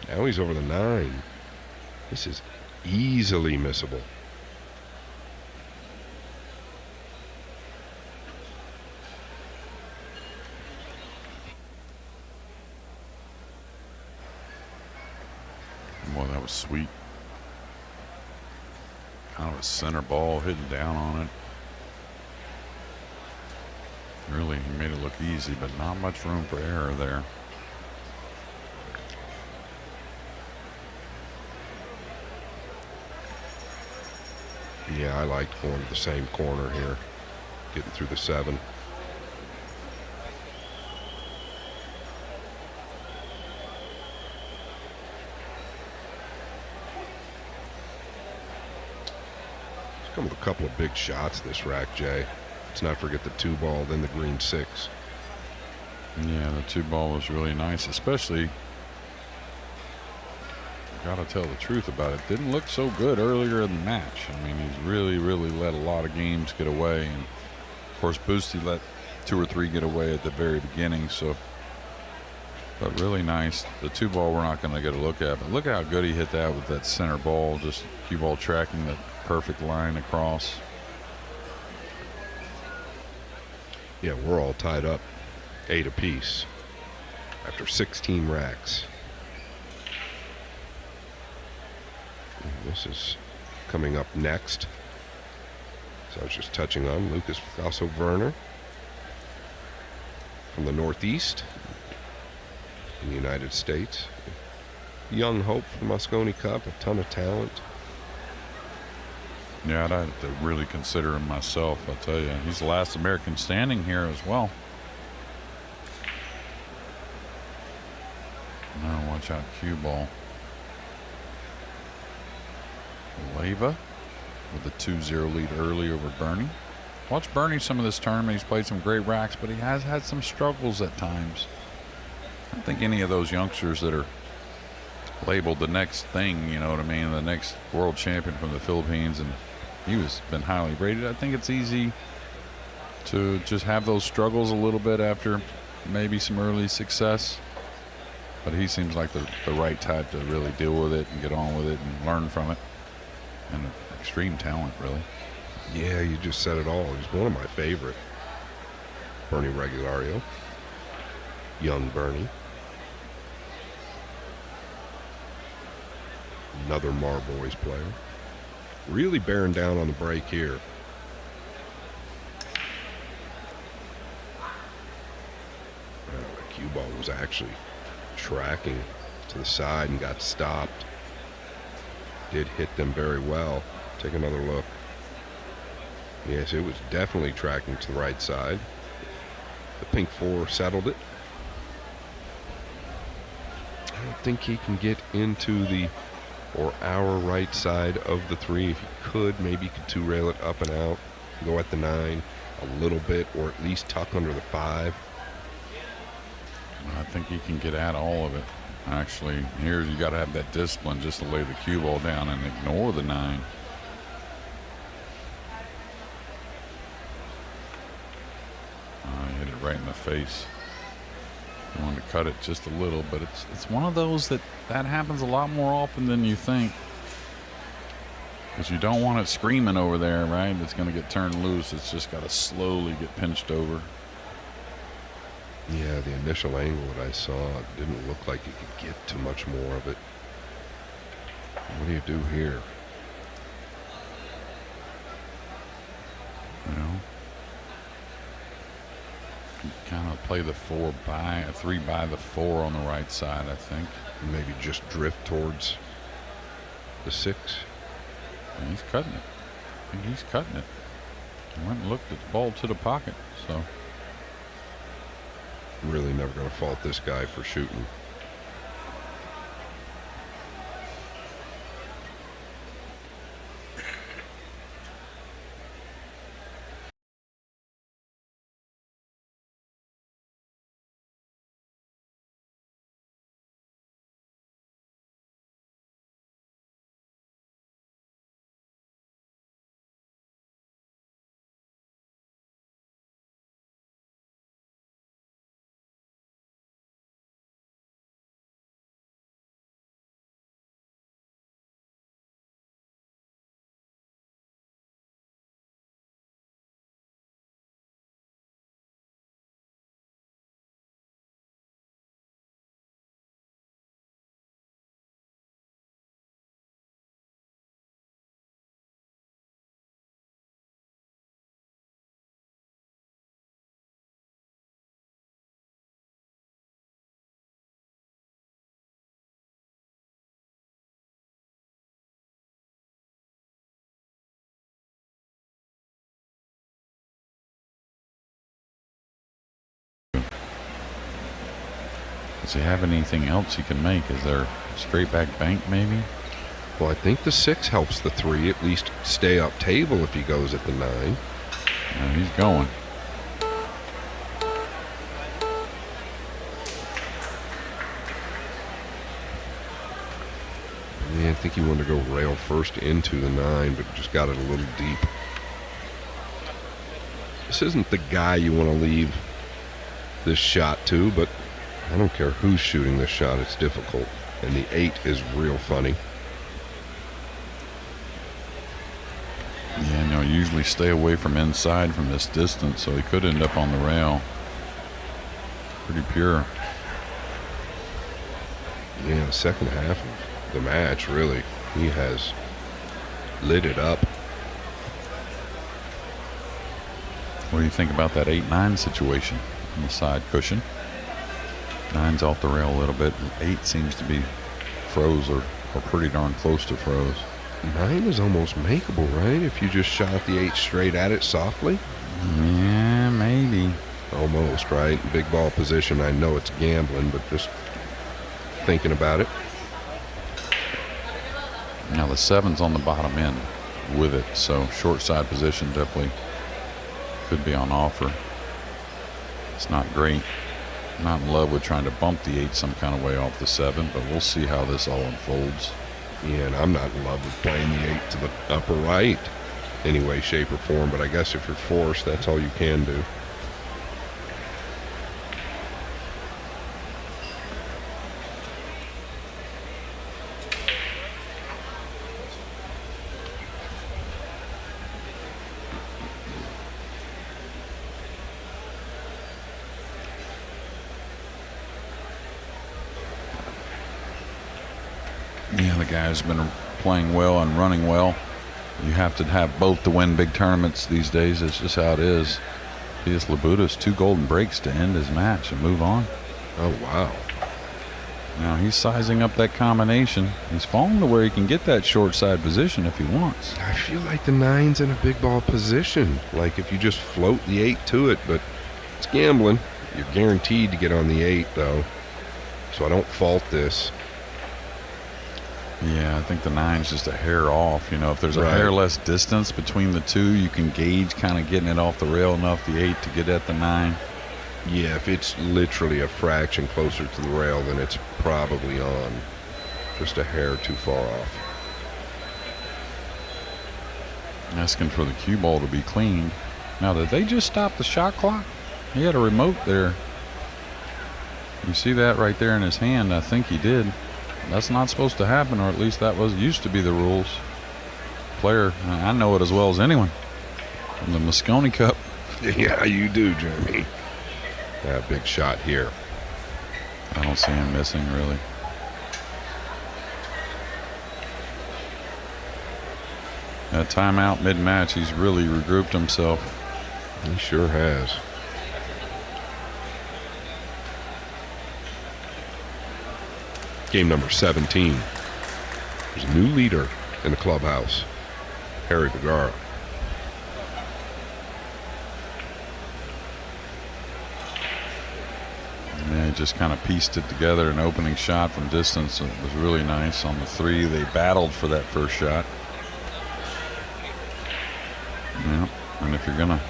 now he's over the 9. This is easily missable. Well, that was sweet. Kind of a center ball hitting down on it. Really, he made it look easy, but not much room for error there. Yeah, I liked going to the same corner here, getting through the 7. It's come with a couple of big shots this rack, Jay. Let's not forget the 2 ball, then the green 6. Yeah, the 2 ball was really nice, especially, gotta tell the truth about it, didn't look so good earlier in the match. I mean, he's really let a lot of games get away, and of course Boosty let 2 or 3 get away at the very beginning, so, but really nice. The 2 ball we're not gonna get a look at, but look how good he hit that with that center ball, just cue ball tracking the perfect line across. Yeah, we're all tied up 8 apiece after 16 racks. And this is coming up next. So I was just touching on Lucas Picasso Werner from the Northeast in the United States. Young hope for the Moscone Cup, a ton of talent. Yeah, I'd have to really consider him myself, I tell you. He's the last American standing here as well. Now watch out, cue ball. Leva with a 2-0 lead early over Bernie. Watch Bernie some of this tournament. He's played some great racks, but he has had some struggles at times. I don't think any of those youngsters that are labeled the next thing, you know what I mean, the next world champion from the Philippines, and he was been highly rated. I think it's easy to just have those struggles a little bit after maybe some early success, but he seems like the right type to really deal with it and get on with it and learn from it, and extreme talent, really. Yeah, you just said it all. He's one of my favorite. Bernie Regulario, young Bernie. Another Marboys player. Really bearing down on the break here. The cue ball was actually tracking to the side and got stopped. Did hit them very well. Take another look. Yes, it was definitely tracking to the right side. The pink 4 settled it. I don't think he can get into the or our right side of the 3. If he could, maybe he could 2-rail it up and out, go at the 9 a little bit, or at least tuck under the 5. I think he can get at all of it. Actually, here you got to have that discipline just to lay the cue ball down and ignore the 9. Hit it right in the face. You want to cut it just a little, but it's one of those that happens a lot more often than you think. Because you don't want it screaming over there, right? It's going to get turned loose. It's just got to slowly get pinched over. Yeah, the initial angle that I saw didn't look like you could get too much more of it. What do you do here? You know, you kind of play the 3 by the 4 on the right side, I think. Maybe just drift towards the 6. And he's cutting it. I think he's cutting it. He went and looked at the ball to the pocket, so. Really never going to fault this guy for shooting. Does he have anything else he can make? Is there a straight back bank maybe? Well, I think the 6 helps the 3 at least stay up table if he goes at the 9. And he's going. Yeah, I think he wanted to go rail first into the 9, but just got it a little deep. This isn't the guy you want to leave this shot to, but I don't care who's shooting this shot, it's difficult. And the 8 is real funny. Yeah, no, usually stay away from inside from this distance, so he could end up on the rail. Pretty pure. Yeah, the second half of the match, really, he has lit it up. What do you think about that 8-9 situation on the side cushion? 9's off the rail a little bit. 8 seems to be froze or pretty darn close to froze. 9 is almost makeable, right? If you just shot the 8 straight at it softly? Yeah, maybe. Almost, right? Big ball position. I know it's gambling, but just thinking about it. Now the 7's on the bottom end with it, so short side position definitely could be on offer. It's not great. Not in love with trying to bump the 8 some kind of way off the 7, but we'll see how this all unfolds. Yeah, and I'm not in love with playing the 8 to the upper right any way, shape, or form, but I guess if you're forced, that's all you can do. Yeah, the guy's been playing well and running well. You have to have both to win big tournaments these days. It's just how it is. Pius Labuda's 2 golden breaks to end his match and move on. Oh, wow. Now he's sizing up that combination. He's falling to where he can get that short side position if he wants. I feel like the 9's in a big ball position. Like if you just float the 8 to it, but it's gambling. You're guaranteed to get on the 8, though. So I don't fault this. Yeah, I think the 9's just a hair off. You know, if there's a hair less distance between the two, you can gauge kind of getting it off the rail enough, the 8 to get at the 9. Yeah, if it's literally a fraction closer to the rail, then it's probably on. Just a hair too far off. Asking for the cue ball to be cleaned. Now, did they just stop the shot clock? He had a remote there. You see that right there in his hand? I think he did. That's not supposed to happen, or at least that used to be the rules. Player, I know it as well as anyone. From the Moscone Cup. Yeah, you do, Jeremy. That big shot here. I don't see him missing, really. That timeout mid-match, he's really regrouped himself. He sure has. Game number 17. There's a new leader in the clubhouse, Harry Vergara. Yeah, he just kind of pieced it together. An opening shot from distance. It was really nice on the 3. They battled for that first shot. Yeah, and if you're going to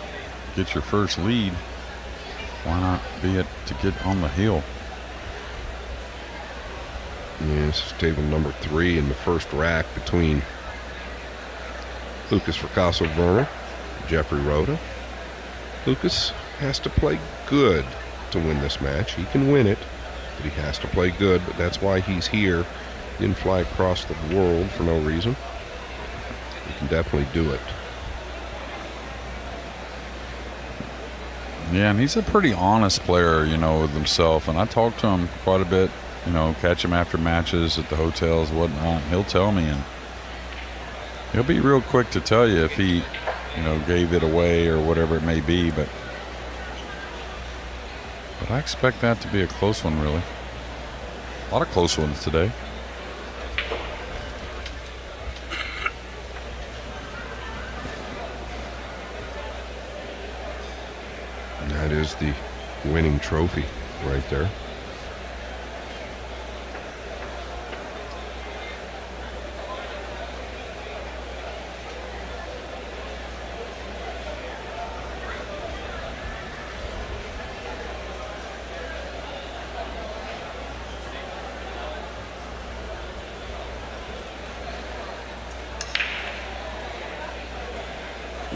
get your first lead, why not be it to get on the hill? Yeah, this is table number 3 in the first rack between Lucas Fracasso Werner, Jeffrey Rhoda. Lucas has to play good to win this match. He can win it, but he has to play good, but that's why he's here. He didn't fly across the world for no reason. He can definitely do it. Yeah, and he's a pretty honest player, you know, with himself, and I talk to him quite a bit. You know, catch him after matches at the hotels, whatnot. He'll tell me, and he'll be real quick to tell you if he, you know, gave it away or whatever it may be. But I expect that to be a close one, really. A lot of close ones today. And that is the winning trophy right there.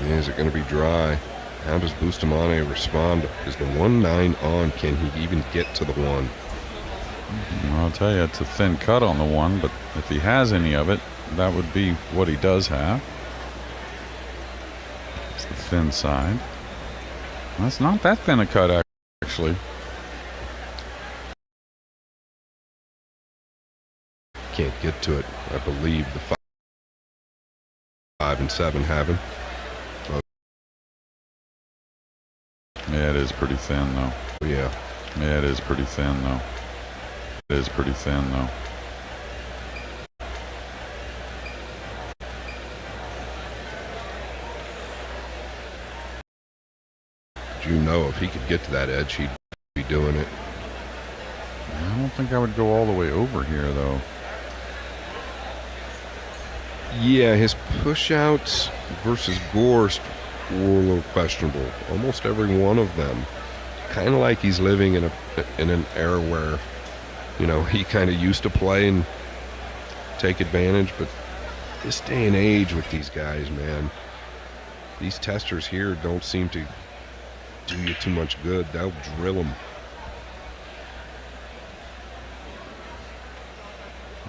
Is it going to be dry? How does Bustamante respond? Is the 1-9 on? Can he even get to the 1? I'll tell you, it's a thin cut on the 1, but if he has any of it, that would be what he does have. It's the thin side. That's not that thin a cut, actually. Can't get to it. I believe the 5 and 7 have him. Yeah, it is pretty thin, though. Yeah. Yeah, it is pretty thin, though. It is pretty thin, though. You know, if he could get to that edge, he'd be doing it. I don't think I would go all the way over here, though. Yeah, his push-outs versus Gorst were a little questionable. Almost every one of them. Kind of like he's living in an era where, you know, he kind of used to play and take advantage. But this day and age with these guys, man, these testers here don't seem to do you too much good. They'll drill them.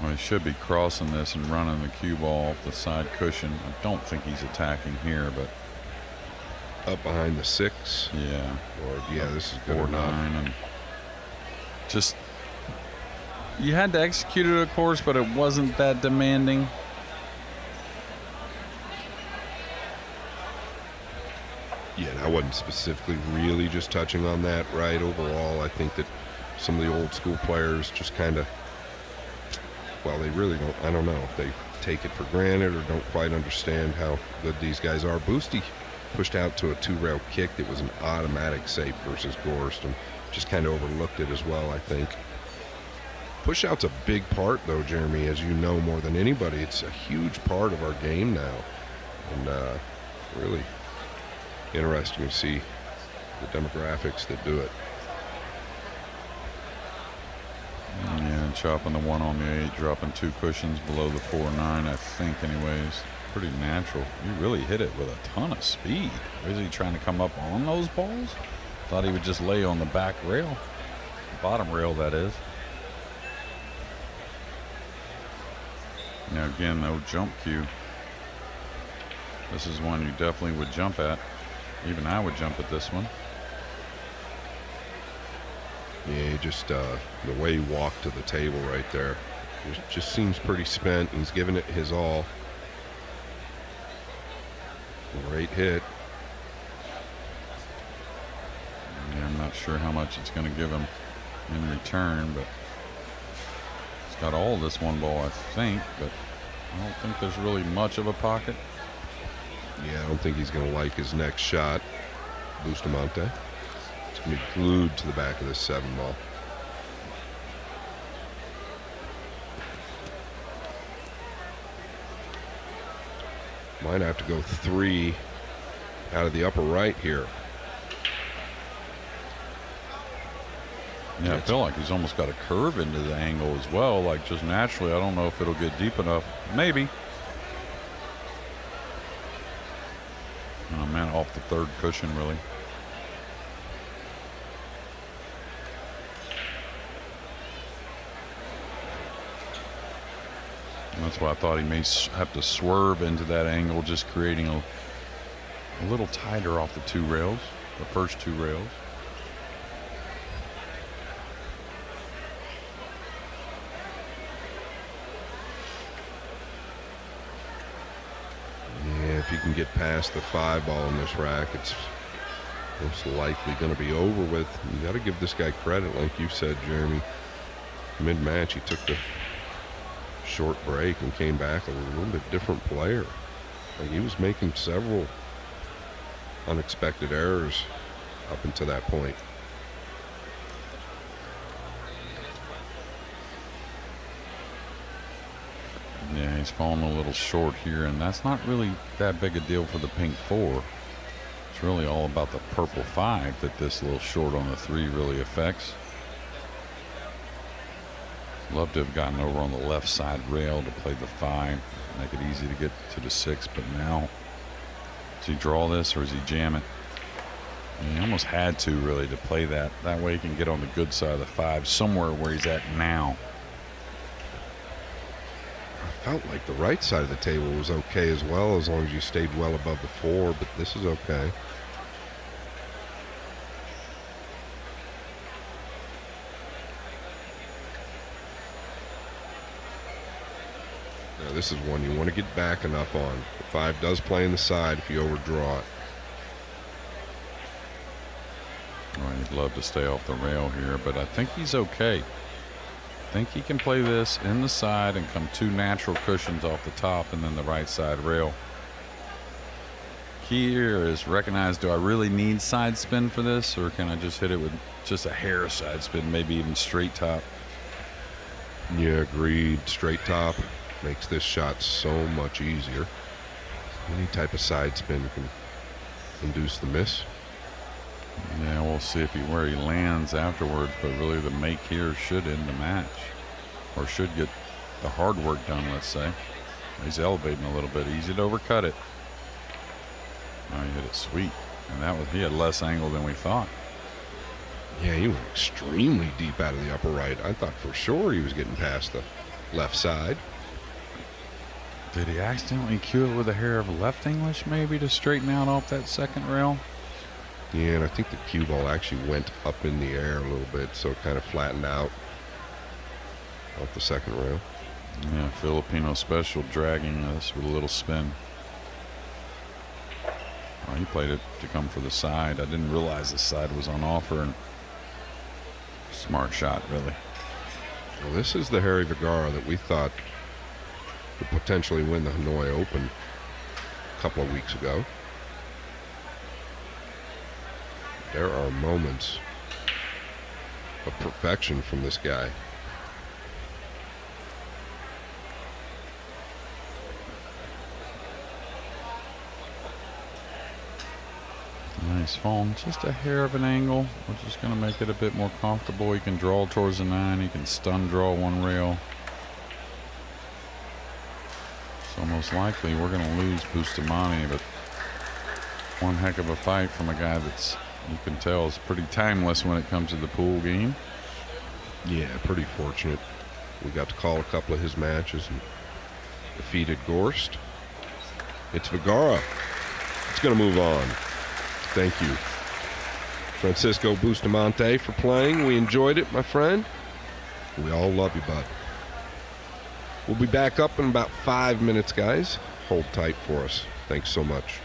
Well, he should be crossing this and running the cue ball off the side cushion. I don't think he's attacking here, but up behind the 6. Yeah. Or yeah, this is good 4-9 enough. and just You had to execute it, of course, but it wasn't that demanding. Yeah, and I wasn't specifically really just touching on that, right? Overall, I think that some of the old school players just kind of, well, they really don't, I don't know if they take it for granted or don't quite understand how good these guys are. Boosty pushed out to a two-rail kick that was an automatic save versus Gorst, and just kind of overlooked it as well, I think. Push out's a big part, though, Jeremy, as you know more than anybody. It's a huge part of our game now, and really interesting to see the demographics that do it. Yeah, chopping the 1 on the 8, dropping 2 cushions below the 4-9, I think, anyways. Pretty natural. He really hit it with a ton of speed. Was he trying to come up on those balls? Thought he would just lay on the back rail, bottom rail, that is. Now again, no jump cue. This is one you definitely would jump at. Even I would jump at this one. Yeah, just the way he walked to the table right there, just seems pretty spent. He's giving it his all. Great hit. Yeah, I'm not sure how much it's going to give him in return, but he's got all this one ball, I think, but I don't think there's really much of a pocket. Yeah, I don't think he's going to like his next shot. Bustamante. It's going to be glued to the back of this 7 ball. Might have to go 3 out of the upper right here. Yeah, I feel like he's almost got a curve into the angle as well, like just naturally. I don't know if it'll get deep enough. Maybe. Oh man, off the 3rd cushion, really. And that's why I thought he may have to swerve into that angle, just creating a little tighter off the 2 rails, the first 2 rails. Yeah, if you can get past the 5 ball in this rack, it's most likely going to be over with. You got to give this guy credit, like you said, Jeremy. Mid-match, he took the short break and came back a little bit different player. Like, he was making several unexpected errors up until that point. Yeah, he's falling a little short here, and that's not really that big a deal for the pink 4. It's really all about the purple 5 that this little short on the 3 really affects. Love to have gotten over on the left side rail to play the 5, make it easy to get to the 6, but now, does he draw this or does he jam it? And he almost had to really to play that. That way he can get on the good side of the 5 somewhere where he's at now. I felt like the right side of the table was okay as well, as long as you stayed well above the 4, but this is okay. Now this is one you want to get back enough on. The 5 does play in the side if you overdraw it. Well, he'd love to stay off the rail here, but I think he's okay. I think he can play this in the side and come 2 natural cushions off the top and then the right side rail. Key here is recognize, do I really need side spin for this, or can I just hit it with just a hair side spin, maybe even straight top? Yeah, agreed. Straight top makes this shot so much easier. Any type of side spin can induce the miss. Yeah, we'll see where he lands afterwards, but really the make here should end the match, or should get the hard work done, let's say. He's elevating a little bit, easy to overcut it. Oh, he hit it sweet, and he had less angle than we thought. Yeah, he went extremely deep out of the upper right. I thought for sure he was getting past the left side. Did he accidentally cue it with a hair of left English maybe to straighten out off that 2nd rail? Yeah, and I think the cue ball actually went up in the air a little bit, so it kind of flattened out. off the second rail. Yeah, Filipino special, dragging us with a little spin. Oh, he played it to come for the side. I didn't realize the side was on offer. And smart shot, really. Well, this is the Harry Vergara that we thought could potentially win the Hanoi Open a couple of weeks ago. There are moments of perfection from this guy. Nice phone, just a hair of an angle, which is going to make it a bit more comfortable. He can draw towards the 9, he can stun draw one rail. So most likely we're going to lose Bustamante, but one heck of a fight from a guy that's, you can tell, is pretty timeless when it comes to the pool game. Yeah, pretty fortunate. We got to call a couple of his matches and defeated Gorst. It's Vergara. It's going to move on. Thank you, Francisco Bustamante, for playing. We enjoyed it, my friend. We all love you, bud. We'll be back up in about 5 minutes, guys. Hold tight for us. Thanks so much.